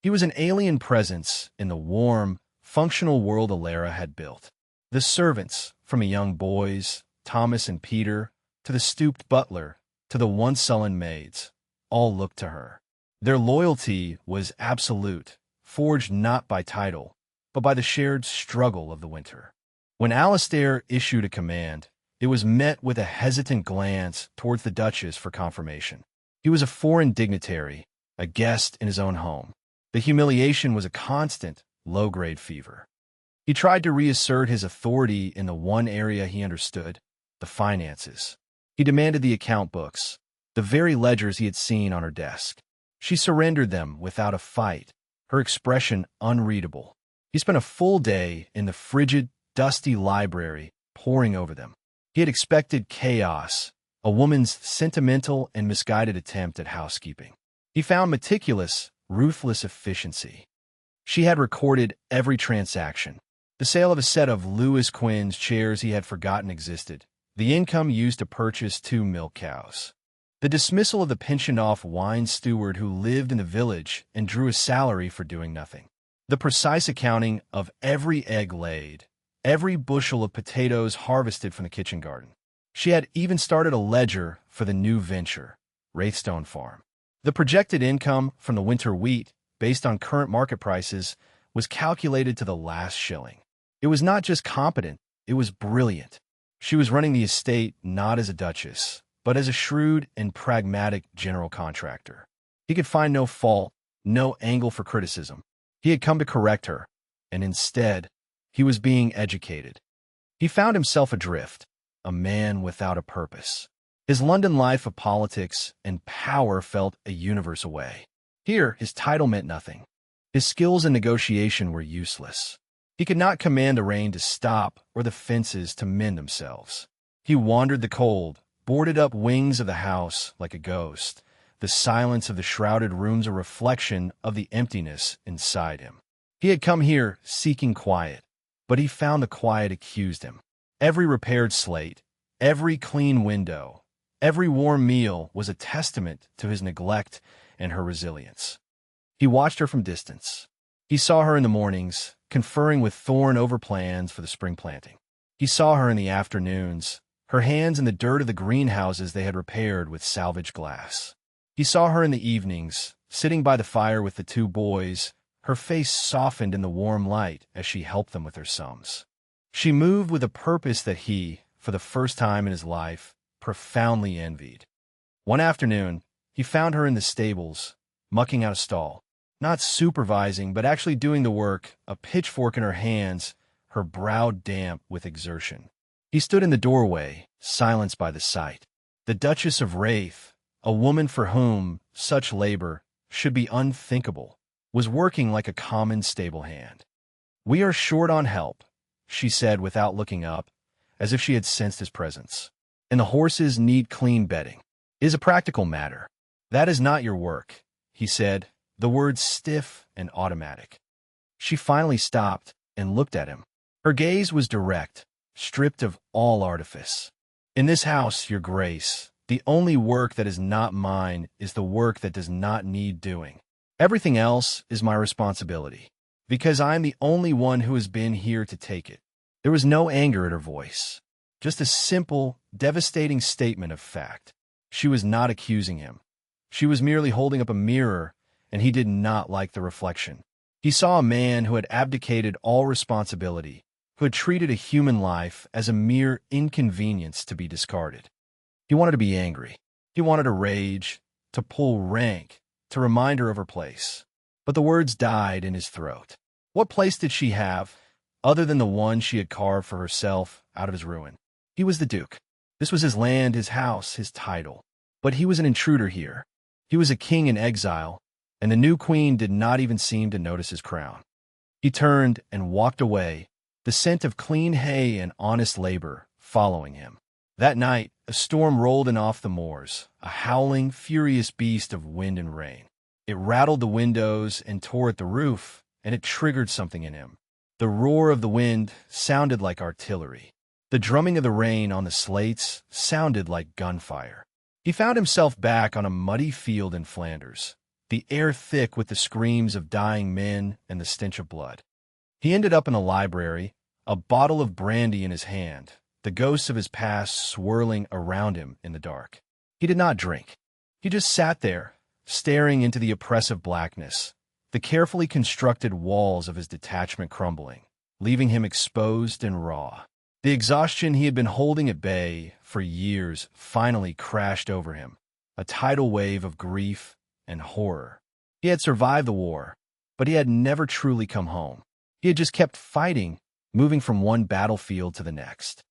He was an alien presence in the warm, functional world Alara had built. The servants, from the young boys, Thomas and Peter, to the stooped butler, to the once sullen maids, all looked to her. Their loyalty was absolute, forged not by title, but by the shared struggle of the winter. When Alistair issued a command, it was met with a hesitant glance towards the Duchess for confirmation. He was a foreign dignitary, a guest in his own home. The humiliation was a constant, low-grade fever. He tried to reassert his authority in the one area he understood, the finances. He demanded the account books, the very ledgers he had seen on her desk. She surrendered them without a fight, her expression unreadable. He spent a full day in the frigid, dusty library, poring over them. He had expected chaos, a woman's sentimental and misguided attempt at housekeeping. He found meticulous, ruthless efficiency. She had recorded every transaction. The sale of a set of Lewis Quinn's chairs he had forgotten existed. The income used to purchase 2 milk cows. The dismissal of the pensioned-off wine steward who lived in the village and drew a salary for doing nothing. The precise accounting of every egg laid, every bushel of potatoes harvested from the kitchen garden. She had even started a ledger for the new venture, Wraithstone Farm. The projected income from the winter wheat, based on current market prices, was calculated to the last shilling. It was not just competent, it was brilliant. She was running the estate not as a duchess, but as a shrewd and pragmatic general contractor. He could find no fault, no angle for criticism. He had come to correct her, and instead, he was being educated. He found himself adrift, a man without a purpose. His London life of politics and power felt a universe away. Here, his title meant nothing. His skills in negotiation were useless. He could not command the rain to stop or the fences to mend themselves. He wandered the cold, boarded-up wings of the house like a ghost, the silence of the shrouded rooms a reflection of the emptiness inside him. He had come here seeking quiet, but he found the quiet accused him. Every repaired slate, every clean window, every warm meal was a testament to his neglect and her resilience. He watched her from distance. He saw her in the mornings, conferring with Thorne over plans for the spring planting. He saw her in the afternoons, her hands in the dirt of the greenhouses they had repaired with salvaged glass. He saw her in the evenings, sitting by the fire with the 2 boys, her face softened in the warm light as she helped them with their sums. She moved with a purpose that he, for the first time in his life, profoundly envied. One afternoon, he found her in the stables, mucking out a stall. Not supervising, but actually doing the work, a pitchfork in her hands, her brow damp with exertion. He stood in the doorway, silenced by the sight. The Duchess of Wraith, a woman for whom such labor should be unthinkable, was working like a common stable hand. "We are short on help," she said without looking up, as if she had sensed his presence. "And the horses need clean bedding. It is a practical matter." "That is not your work," he said, the words stiff and automatic. She finally stopped and looked at him. Her gaze was direct, stripped of all artifice. "In this house, Your Grace, the only work that is not mine is the work that does not need doing. Everything else is my responsibility, because I am the only one who has been here to take it." There was no anger in her voice, just a simple, devastating statement of fact. She was not accusing him. She was merely holding up a mirror, and he did not like the reflection. He saw a man who had abdicated all responsibility, who had treated a human life as a mere inconvenience to be discarded. He wanted to be angry. He wanted to rage, to pull rank, to remind her of her place. But the words died in his throat. What place did she have, other than the one she had carved for herself out of his ruin? He was the Duke. This was his land, his house, his title. But he was an intruder here. He was a king in exile, and the new queen did not even seem to notice his crown. He turned and walked away, the scent of clean hay and honest labor following him. That night, a storm rolled in off the moors, a howling, furious beast of wind and rain. It rattled the windows and tore at the roof, and it triggered something in him. The roar of the wind sounded like artillery. The drumming of the rain on the slates sounded like gunfire. He found himself back on a muddy field in Flanders, the air thick with the screams of dying men and the stench of blood. He ended up in a library, a bottle of brandy in his hand, the ghosts of his past swirling around him in the dark. He did not drink. He just sat there, staring into the oppressive blackness, the carefully constructed walls of his detachment crumbling, leaving him exposed and raw. The exhaustion he had been holding at bay for years finally crashed over him, a tidal wave of grief and horror. He had survived the war, but he had never truly come home. He had just kept fighting, moving from one battlefield to the next.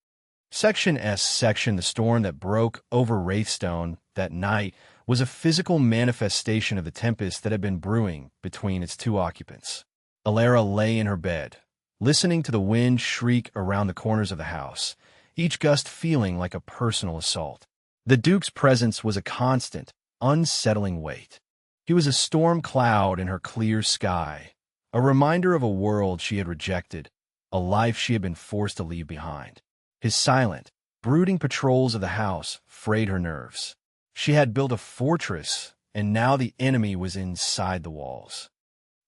Section The storm that broke over Wraithstone that night was a physical manifestation of the tempest that had been brewing between its two occupants. Alara lay in her bed, listening to the wind shriek around the corners of the house, each gust feeling like a personal assault. The Duke's presence was a constant, unsettling weight. He was a storm cloud in her clear sky, a reminder of a world she had rejected, a life she had been forced to leave behind. His silent, brooding patrols of the house frayed her nerves. She had built a fortress, and now the enemy was inside the walls.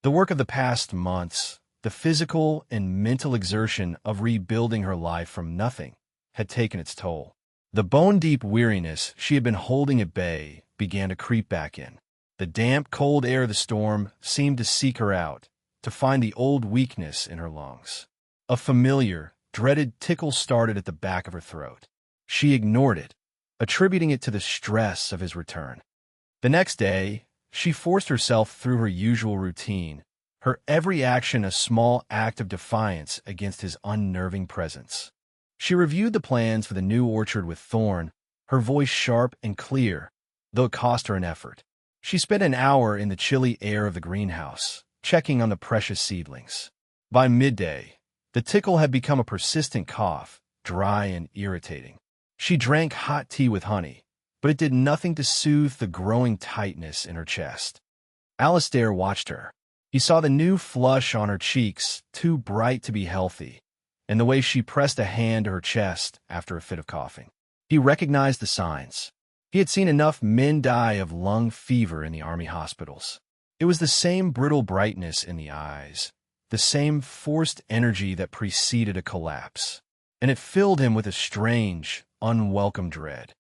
The work of the past months, the physical and mental exertion of rebuilding her life from nothing, had taken its toll. The bone-deep weariness she had been holding at bay began to creep back in. The damp, cold air of the storm seemed to seek her out, to find the old weakness in her lungs. A familiar, dreaded tickle started at the back of her throat. She ignored it, attributing it to the stress of his return. The next day, she forced herself through her usual routine, her every action a small act of defiance against his unnerving presence. She reviewed the plans for the new orchard with Thorn, her voice sharp and clear, though it cost her an effort. She spent an hour in the chilly air of the greenhouse, checking on the precious seedlings. By midday, the tickle had become a persistent cough, dry and irritating. She drank hot tea with honey, but it did nothing to soothe the growing tightness in her chest. Alistair watched her. He saw the new flush on her cheeks, too bright to be healthy, and the way she pressed a hand to her chest after a fit of coughing. He recognized the signs. He had seen enough men die of lung fever in the army hospitals. It was the same brittle brightness in the eyes, the same forced energy that preceded a collapse, and it filled him with a strange, unwelcome dread.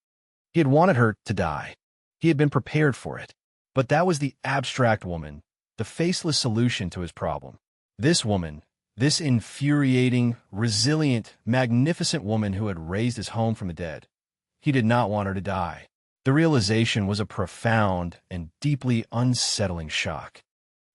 He had wanted her to die. He had been prepared for it. But that was the abstract woman, the faceless solution to his problem. This woman, this infuriating, resilient, magnificent woman who had raised his home from the dead. He did not want her to die. The realization was a profound and deeply unsettling shock.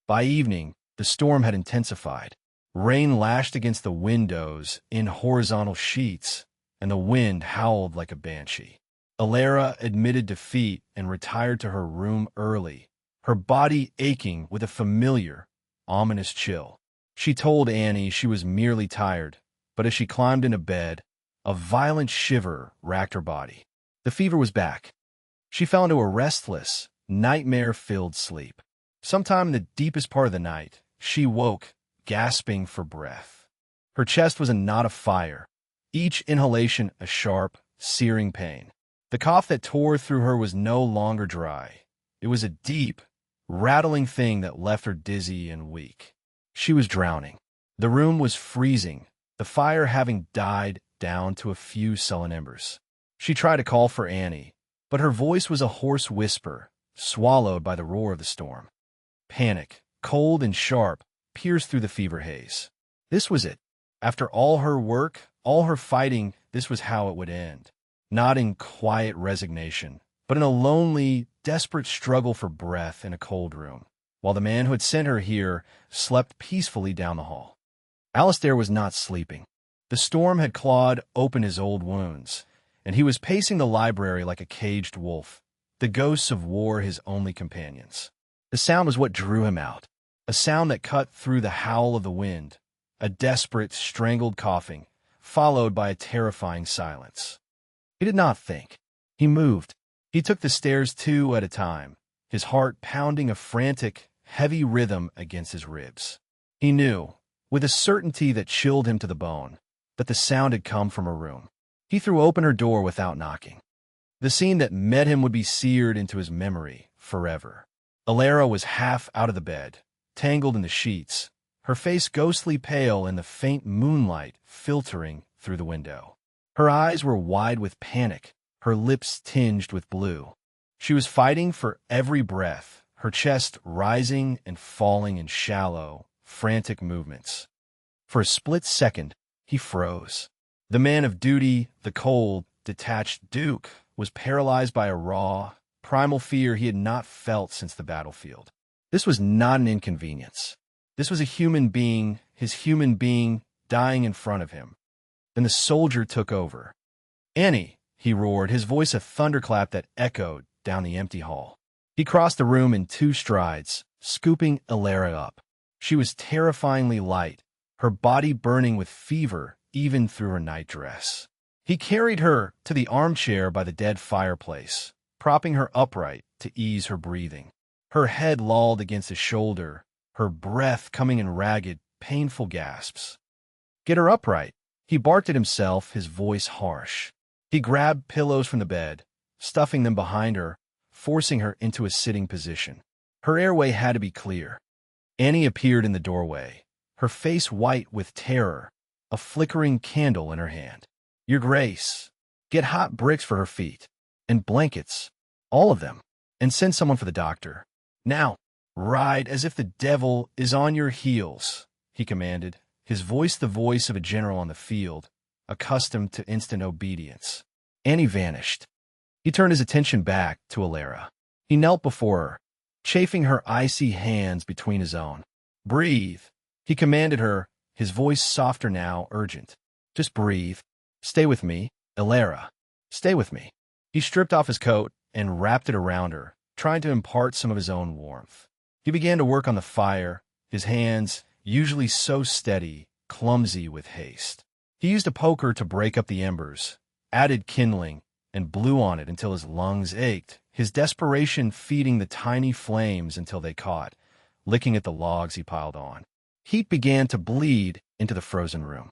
By evening, the storm had intensified. Rain lashed against the windows in horizontal sheets, and the wind howled like a banshee. Alara admitted defeat and retired to her room early, her body aching with a familiar, ominous chill. She told Annie she was merely tired, but as she climbed into bed, a violent shiver racked her body. The fever was back. She fell into a restless, nightmare-filled sleep. Sometime in the deepest part of the night, she woke, gasping for breath. Her chest was a knot of fire, each inhalation a sharp, searing pain. The cough that tore through her was no longer dry. It was a deep, rattling thing that left her dizzy and weak. She was drowning. The room was freezing, the fire having died down to a few sullen embers. She tried to call for Annie, but her voice was a hoarse whisper, swallowed by the roar of the storm. Panic, cold and sharp, pierced through the fever haze. This was it. After all her work, all her fighting, this was how it would end. Not in quiet resignation, but in a lonely, desperate struggle for breath in a cold room, while the man who had sent her here slept peacefully down the hall. Alistair was not sleeping. The storm had clawed open his old wounds, and he was pacing the library like a caged wolf, the ghosts of war his only companions. The sound was what drew him out, a sound that cut through the howl of the wind, a desperate, strangled coughing, followed by a terrifying silence. He did not think. He moved. He took the stairs 2 at a time, his heart pounding a frantic, heavy rhythm against his ribs. He knew, with a certainty that chilled him to the bone, that the sound had come from her room. He threw open her door without knocking. The scene that met him would be seared into his memory forever. Alara was half out of the bed, tangled in the sheets, her face ghostly pale in the faint moonlight filtering through the window. Her eyes were wide with panic, her lips tinged with blue. She was fighting for every breath, her chest rising and falling in shallow, frantic movements. For a split second, he froze. The man of duty, the cold, detached Duke, was paralyzed by a raw, primal fear he had not felt since the battlefield. This was not an inconvenience. This was a human being, his human being, dying in front of him. Then the soldier took over. "Annie," he roared, his voice a thunderclap that echoed down the empty hall. He crossed the room in 2 strides, scooping Alara up. She was terrifyingly light, her body burning with fever even through her nightdress. He carried her to the armchair by the dead fireplace, propping her upright to ease her breathing. Her head lolled against his shoulder, her breath coming in ragged, painful gasps. "Get her upright," he barked at himself, his voice harsh. He grabbed pillows from the bed, stuffing them behind her, forcing her into a sitting position. Her airway had to be clear. Annie appeared in the doorway, her face white with terror, a flickering candle in her hand. "Your Grace, get hot bricks for her feet, and blankets, all of them, and send someone for the doctor. Now, ride as if the devil is on your heels," he commanded, his voice the voice of a general on the field, accustomed to instant obedience. Annie vanished. He turned his attention back to Alara. He knelt before her, chafing her icy hands between his own. "Breathe," he commanded her, his voice softer now, urgent. "Just breathe. Stay with me, Alara. Stay with me." He stripped off his coat and wrapped it around her, trying to impart some of his own warmth. He began to work on the fire, his hands, usually so steady, clumsy with haste. He used a poker to break up the embers, added kindling, and blew on it until his lungs ached, his desperation feeding the tiny flames until they caught, licking at the logs he piled on. Heat began to bleed into the frozen room.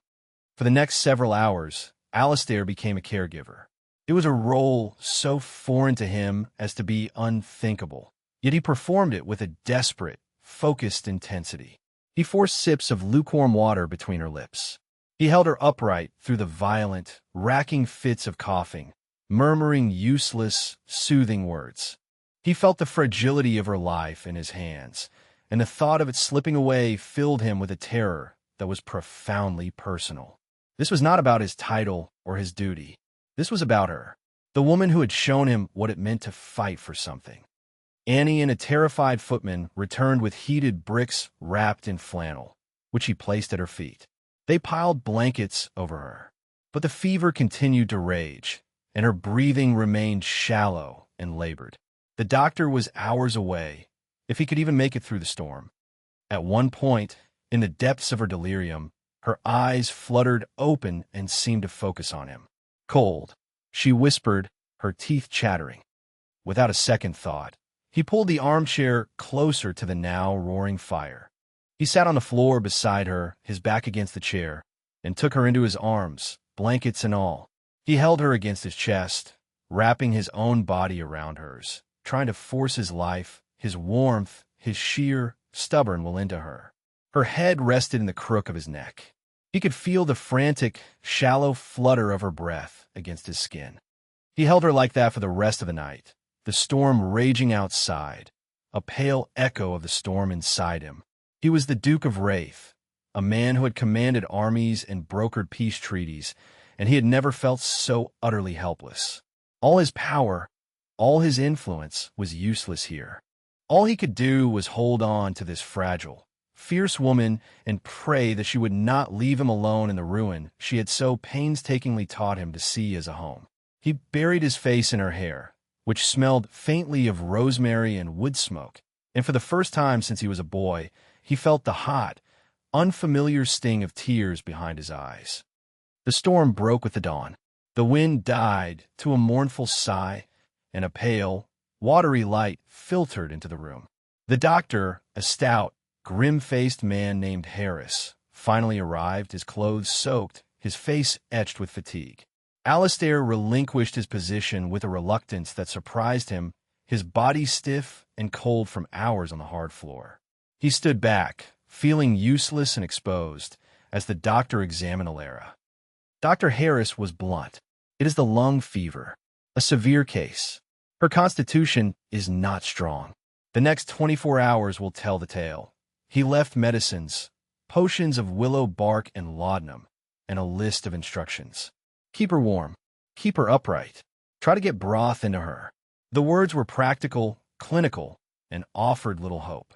For the next several hours, Alistair became a caregiver. It was a role so foreign to him as to be unthinkable, yet he performed it with a desperate, focused intensity. He forced sips of lukewarm water between her lips. He held her upright through the violent, racking fits of coughing, murmuring useless, soothing words. He felt the fragility of her life in his hands, and the thought of it slipping away filled him with a terror that was profoundly personal. This was not about his title or his duty. This was about her, the woman who had shown him what it meant to fight for something. Annie and a terrified footman returned with heated bricks wrapped in flannel, which he placed at her feet. They piled blankets over her, but the fever continued to rage, and her breathing remained shallow and labored. The doctor was hours away, if he could even make it through the storm. At one point, in the depths of her delirium, her eyes fluttered open and seemed to focus on him. "Cold," she whispered, her teeth chattering. Without a second thought, he pulled the armchair closer to the now roaring fire. He sat on the floor beside her, his back against the chair, and took her into his arms, blankets and all. He held her against his chest, wrapping his own body around hers, trying to force his life, his warmth, his sheer, stubborn will into her. Her head rested in the crook of his neck. He could feel the frantic, shallow flutter of her breath against his skin. He held her like that for the rest of the night, the storm raging outside, a pale echo of the storm inside him. He was the Duke of Wraith, a man who had commanded armies and brokered peace treaties, and he had never felt so utterly helpless. All his power, all his influence was useless here. All he could do was hold on to this fragile, fierce woman and pray that she would not leave him alone in the ruin she had so painstakingly taught him to see as a home. He buried his face in her hair, which smelled faintly of rosemary and wood smoke, and for the first time since he was a boy, he felt the hot, unfamiliar sting of tears behind his eyes. The storm broke with the dawn. The wind died to a mournful sigh, and a pale, watery light filtered into the room. The doctor, a stout, grim-faced man named Harris, finally arrived, his clothes soaked, his face etched with fatigue. Alistair relinquished his position with a reluctance that surprised him, his body stiff and cold from hours on the hard floor. He stood back, feeling useless and exposed, as the doctor examined Alara. Dr. Harris was blunt. It is the lung fever, a severe case. Her constitution is not strong. The next 24 hours will tell the tale. He left medicines, potions of willow bark and laudanum, and a list of instructions. Keep her warm. Keep her upright. Try to get broth into her. The words were practical, clinical, and offered little hope.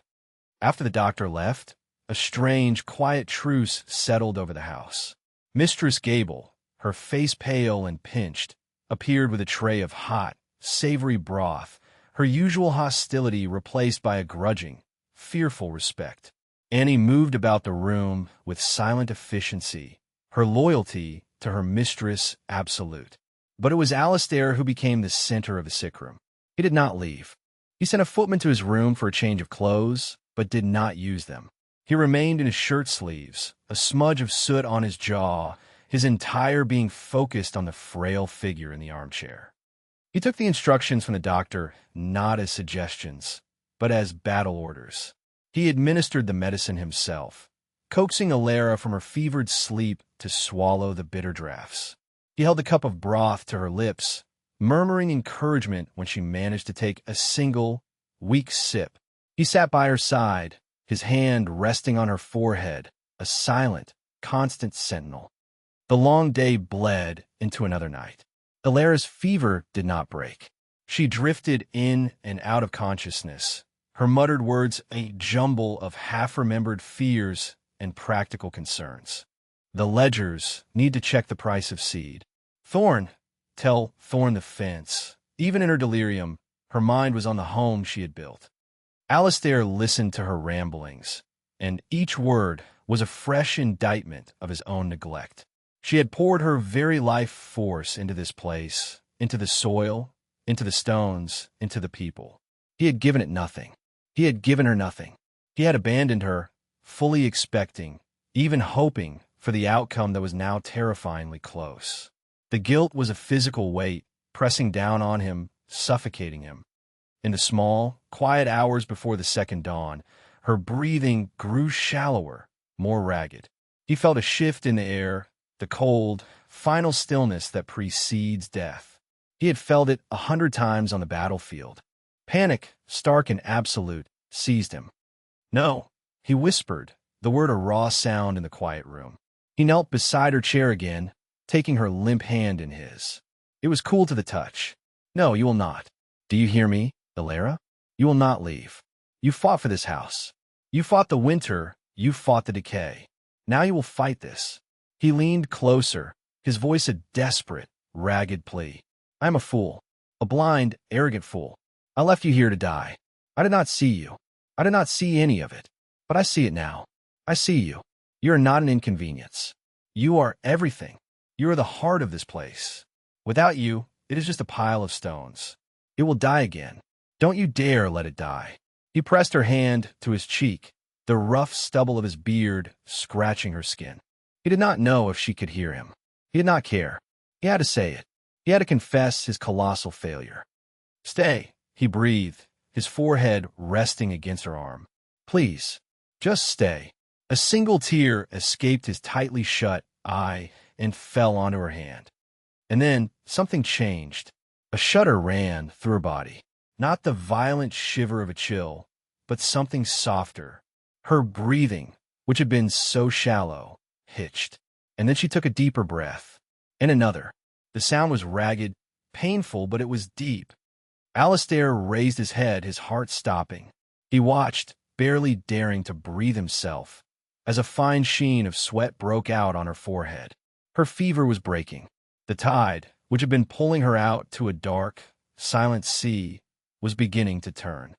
After the doctor left, a strange, quiet truce settled over the house. Mistress Gable, her face pale and pinched, appeared with a tray of hot, savory broth, her usual hostility replaced by a grudging, fearful respect. Annie moved about the room with silent efficiency, her loyalty to her mistress absolute. But it was Alistair who became the center of the sick room. He did not leave. He sent a footman to his room for a change of clothes, but did not use them. He remained in his shirt sleeves, a smudge of soot on his jaw, his entire being focused on the frail figure in the armchair. He took the instructions from the doctor not as suggestions, but as battle orders. He administered the medicine himself, coaxing Alara from her fevered sleep to swallow the bitter draughts. He held the cup of broth to her lips, murmuring encouragement when she managed to take a single, weak sip. He sat by her side, his hand resting on her forehead, a silent, constant sentinel. The long day bled into another night. Alara's fever did not break. She drifted in and out of consciousness, her muttered words a jumble of half-remembered fears and practical concerns. The ledgers need to check the price of seed. Thorn, tell Thorn the fence. Even in her delirium, her mind was on the home she had built. Alistair listened to her ramblings, and each word was a fresh indictment of his own neglect. She had poured her very life force into this place, into the soil, into the stones, into the people. He had given it nothing. He had given her nothing. He had abandoned her, fully expecting, even hoping, for the outcome that was now terrifyingly close. The guilt was a physical weight, pressing down on him, suffocating him. In the small, quiet hours before the second dawn, her breathing grew shallower, more ragged. He felt a shift in the air, the cold, final stillness that precedes death. He had felt it 100 times on the battlefield. Panic, stark and absolute, seized him. "No," he whispered, the word a raw sound in the quiet room. He knelt beside her chair again, taking her limp hand in his. It was cool to the touch. "No, you will not. Do you hear me, Alara? You will not leave. You fought for this house. You fought the winter, you fought the decay. Now you will fight this." He leaned closer, his voice a desperate, ragged plea. "I am a fool, a blind, arrogant fool. I left you here to die. I did not see you. I did not see any of it. But I see it now. I see you. You are not an inconvenience. You are everything. You are the heart of this place. Without you, it is just a pile of stones. It will die again. Don't you dare let it die." He pressed her hand to his cheek, the rough stubble of his beard scratching her skin. He did not know if she could hear him. He did not care. He had to say it. He had to confess his colossal failure. "Stay," he breathed, his forehead resting against her arm. "Please, just stay." A single tear escaped his tightly shut eye and fell onto her hand. And then something changed. A shudder ran through her body. Not the violent shiver of a chill, but something softer. Her breathing, which had been so shallow, hitched. And then she took a deeper breath. And another. The sound was ragged, painful, but it was deep. Alistair raised his head, his heart stopping. He watched, barely daring to breathe himself, as a fine sheen of sweat broke out on her forehead. Her fever was breaking. The tide, which had been pulling her out to a dark, silent sea, was beginning to turn.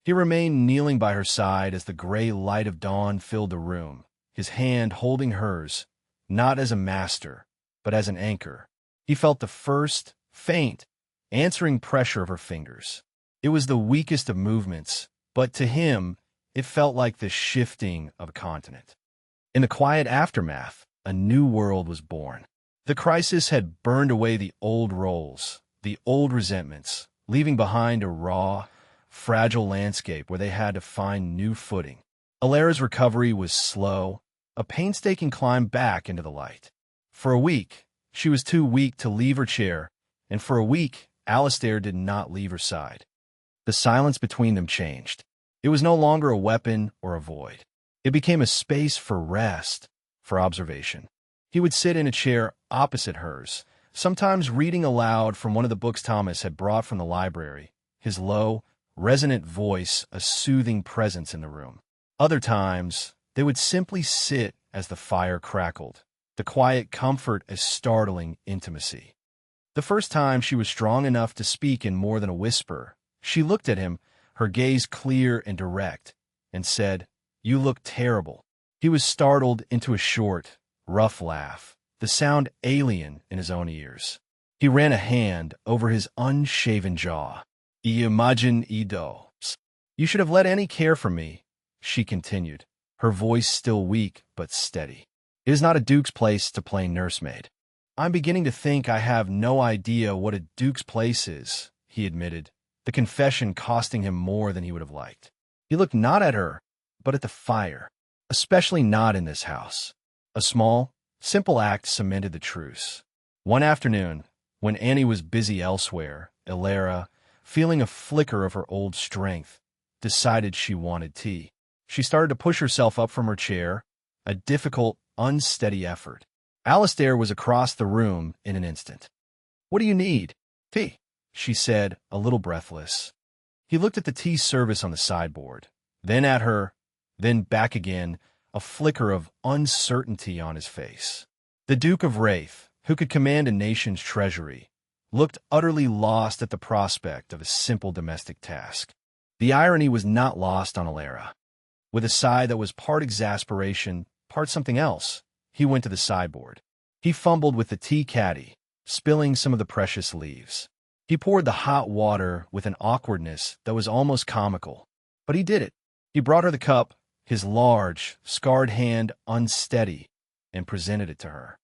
He remained kneeling by her side as the gray light of dawn filled the room, his hand holding hers, not as a master, but as an anchor. He felt the first, faint, answering pressure of her fingers. It was the weakest of movements, but to him, it felt like the shifting of a continent. In the quiet aftermath, a new world was born. The crisis had burned away the old roles, the old resentments, leaving behind a raw, fragile landscape where they had to find new footing. Alara's recovery was slow, a painstaking climb back into the light. For a week, she was too weak to leave her chair, and for a week, Alistair did not leave her side. The silence between them changed. It was no longer a weapon or a void. It became a space for rest, for observation. He would sit in a chair opposite hers, sometimes reading aloud from one of the books Thomas had brought from the library, his low, resonant voice a soothing presence in the room. Other times, they would simply sit as the fire crackled, the quiet comfort as startling intimacy. The first time she was strong enough to speak in more than a whisper, she looked at him, her gaze clear and direct, and said, "You look terrible." He was startled into a short, rough laugh, the sound alien in his own ears. He ran a hand over his unshaven jaw. "Imagine dos. You should have let Annie care for me," she continued, her voice still weak but steady. "It is not a duke's place to play nursemaid." "I'm beginning to think I have no idea what a duke's place is," he admitted, the confession costing him more than he would have liked. He looked not at her, but at the fire, especially not in this house. A small, simple act cemented the truce. One afternoon, when Annie was busy elsewhere, Alara, feeling a flicker of her old strength, decided she wanted tea. She started to push herself up from her chair, a difficult, unsteady effort. Alistair was across the room in an instant. "What do you need?" "Tea," she said, a little breathless. He looked at the tea service on the sideboard, then at her, then back again, a flicker of uncertainty on his face. The Duke of Wraith, who could command a nation's treasury, looked utterly lost at the prospect of a simple domestic task. The irony was not lost on Alara. With a sigh that was part exasperation, part something else, he went to the sideboard. He fumbled with the tea caddy, spilling some of the precious leaves. He poured the hot water with an awkwardness that was almost comical. But he did it. He brought her the cup, his large, scarred hand unsteady, and presented it to her.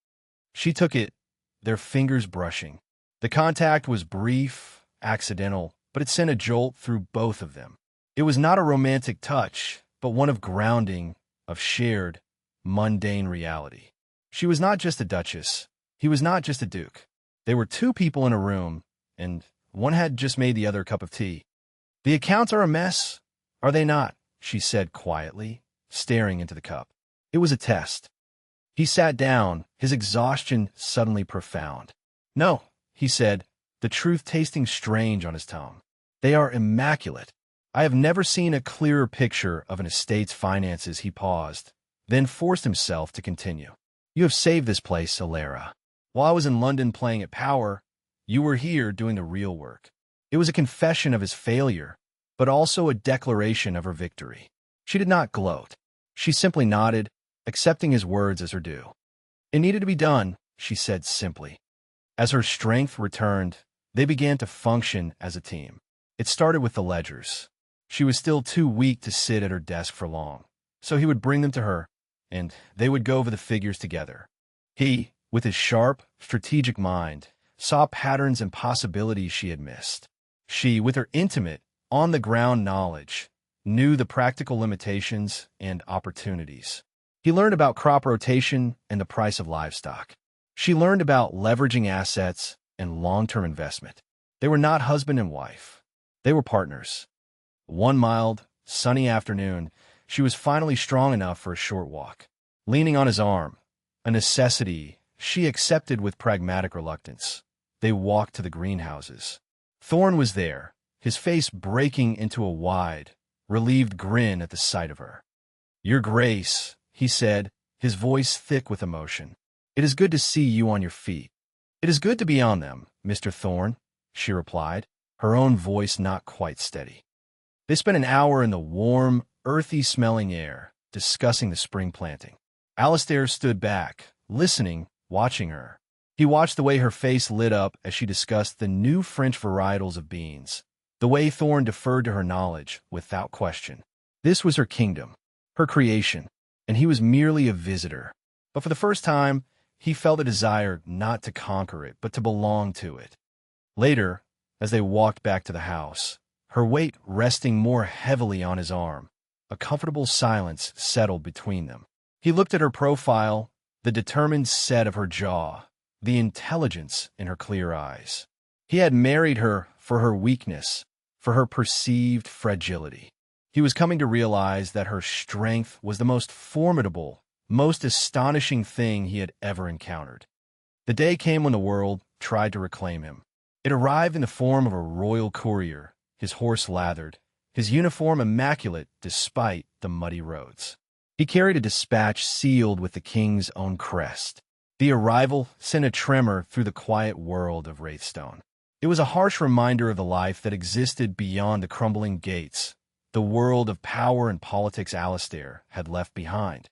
She took it, their fingers brushing. The contact was brief, accidental, but it sent a jolt through both of them. It was not a romantic touch, but one of grounding, of shared, mundane reality. She was not just a duchess. He was not just a duke. They were two people in a room, and one had just made the other a cup of tea. "The accounts are a mess, are they not?" she said quietly, staring into the cup. It was a test. He sat down, his exhaustion suddenly profound. "No," he said, the truth tasting strange on his tongue. "They are immaculate. I have never seen a clearer picture of an estate's finances." He paused, then forced himself to continue. "You have saved this place, Alara. While I was in London playing at power, you were here doing the real work." It was a confession of his failure, but also a declaration of her victory. She did not gloat. She simply nodded, accepting his words as her due. "It needed to be done," she said simply. As her strength returned, they began to function as a team. It started with the ledgers. She was still too weak to sit at her desk for long, so he would bring them to her, and they would go over the figures together. He, with his sharp, strategic mind, saw patterns and possibilities she had missed. She, with her intimate, on-the-ground knowledge, knew the practical limitations and opportunities. He learned about crop rotation and the price of livestock. She learned about leveraging assets and long-term investment. They were not husband and wife. They were partners. One mild, sunny afternoon, she was finally strong enough for a short walk. Leaning on his arm, a necessity she accepted with pragmatic reluctance, they walked to the greenhouses. Thorne was there, his face breaking into a wide, relieved grin at the sight of her. "Your Grace," he said, his voice thick with emotion. "It is good to see you on your feet." "It is good to be on them, Mr. Thorne," she replied, her own voice not quite steady. They spent an hour in the warm, earthy-smelling air, discussing the spring planting. Alistair stood back, listening, watching her. He watched the way her face lit up as she discussed the new French varietals of beans, the way Thorne deferred to her knowledge without question. This was her kingdom, her creation, and he was merely a visitor. But for the first time, he felt a desire not to conquer it, but to belong to it. Later, as they walked back to the house, her weight resting more heavily on his arm, a comfortable silence settled between them. He looked at her profile, the determined set of her jaw, the intelligence in her clear eyes. He had married her for her weakness, for her perceived fragility. He was coming to realize that her strength was the most formidable, most astonishing thing he had ever encountered. The day came when the world tried to reclaim him. It arrived in the form of a royal courier, his horse lathered, his uniform immaculate despite the muddy roads. He carried a dispatch sealed with the king's own crest. The arrival sent a tremor through the quiet world of Wraithstone. It was a harsh reminder of the life that existed beyond the crumbling gates, the world of power and politics Alistair had left behind.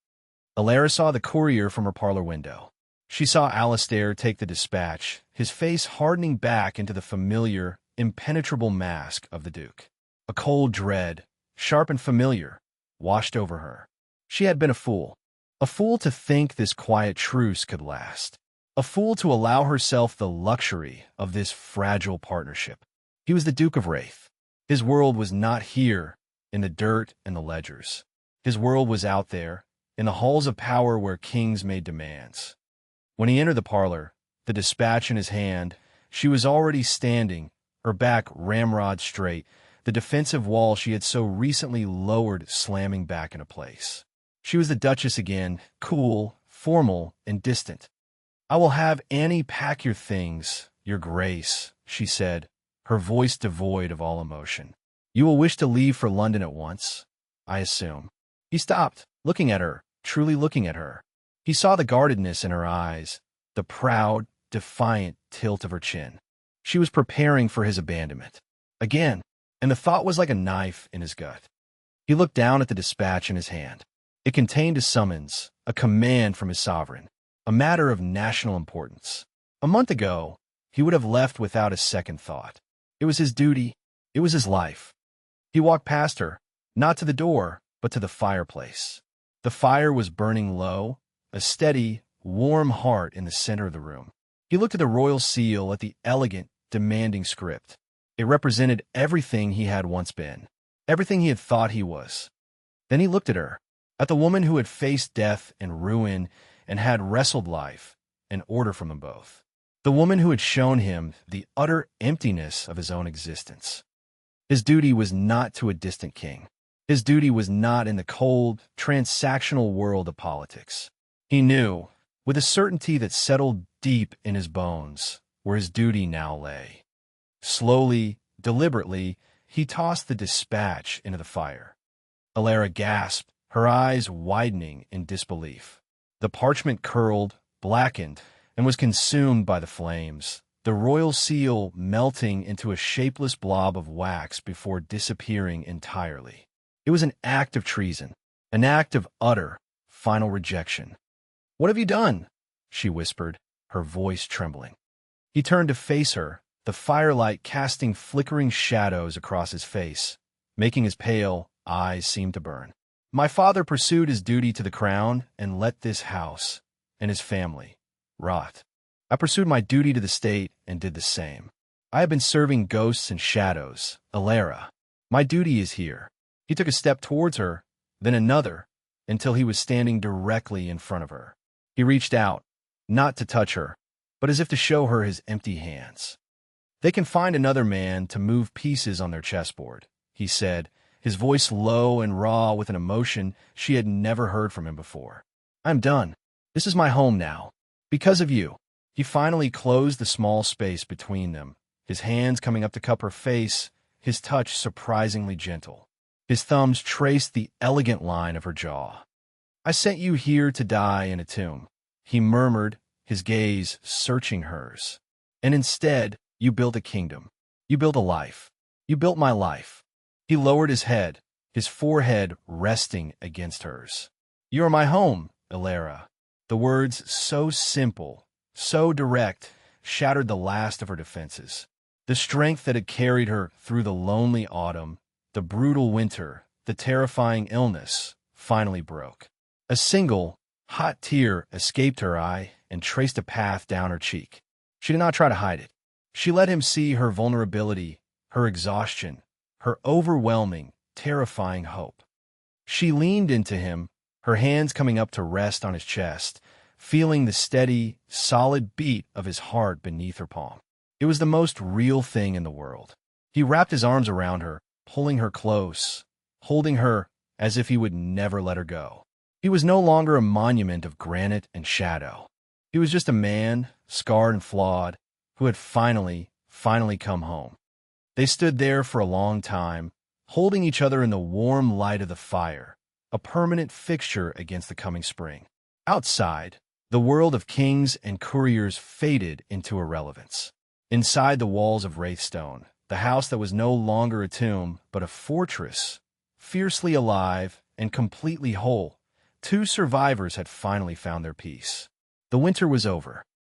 Alara saw the courier from her parlor window. She saw Alistair take the dispatch, his face hardening back into the familiar, impenetrable mask of the Duke. A cold dread, sharp and familiar, washed over her. She had been a fool to think this quiet truce could last, a fool to allow herself the luxury of this fragile partnership. He was the Duke of Wraith. His world was not here, in the dirt and the ledgers. His world was out there, in the halls of power where kings made demands. When he entered the parlor, the dispatch in his hand, she was already standing, her back ramrod straight, the defensive wall she had so recently lowered slamming back into place. She was the Duchess again, cool, formal, and distant. "I will have Annie pack your things, Your Grace," she said, her voice devoid of all emotion. "You will wish to leave for London at once, I assume." He stopped, looking at her, truly looking at her. He saw the guardedness in her eyes, the proud, defiant tilt of her chin. She was preparing for his abandonment. Again, and the thought was like a knife in his gut. He looked down at the dispatch in his hand. It contained a summons, a command from his sovereign, a matter of national importance. A month ago, he would have left without a second thought. It was his duty. It was his life. He walked past her, not to the door, but to the fireplace. The fire was burning low, a steady, warm heart in the center of the room. He looked at the royal seal, at the elegant, demanding script. It represented everything he had once been, everything he had thought he was. Then he looked at her, at the woman who had faced death and ruin and had wrestled life and order from them both. The woman who had shown him the utter emptiness of his own existence. His duty was not to a distant king. His duty was not in the cold, transactional world of politics. He knew, with a certainty that settled deep in his bones, where his duty now lay. Slowly, deliberately, he tossed the dispatch into the fire. Alara gasped, her eyes widening in disbelief. The parchment curled, blackened, and was consumed by the flames, the royal seal melting into a shapeless blob of wax before disappearing entirely. It was an act of treason, an act of utter, final rejection. "What have you done?" she whispered, her voice trembling. He turned to face her, the firelight casting flickering shadows across his face, making his pale eyes seem to burn. "My father pursued his duty to the crown and let this house and his family rot. I pursued my duty to the state and did the same. I have been serving ghosts and shadows, Alara. My duty is here." He took a step towards her, then another, until he was standing directly in front of her. He reached out, not to touch her, but as if to show her his empty hands. They can find another man to move pieces on their chessboard, he said, his voice low and raw with an emotion she had never heard from him before. I'm done. This is my home now. Because of you. He finally closed the small space between them, his hands coming up to cup her face, his touch surprisingly gentle. His thumbs traced the elegant line of her jaw. I sent you here to die in a tomb, he murmured, his gaze searching hers. And instead, you built a kingdom. You built a life. You built my life. He lowered his head, his forehead resting against hers. You are my home, Ilera. The words, so simple, so direct, shattered the last of her defenses. The strength that had carried her through the lonely autumn, the brutal winter, the terrifying illness, finally broke. A single, hot tear escaped her eye and traced a path down her cheek. She did not try to hide it. She let him see her vulnerability, her exhaustion, her overwhelming, terrifying hope. She leaned into him, her hands coming up to rest on his chest, feeling the steady, solid beat of his heart beneath her palm. It was the most real thing in the world. He wrapped his arms around her, pulling her close, holding her as if he would never let her go. He was no longer a monument of granite and shadow. He was just a man, scarred and flawed, who had finally come home. They stood there for a long time, holding each other in the warm light of the fire, a permanent fixture against the coming spring. Outside, the world of kings and couriers faded into irrelevance. Inside the walls of Wraithstone, the house that was no longer a tomb, but a fortress, fiercely alive and completely whole, two survivors had finally found their peace. The winter was over.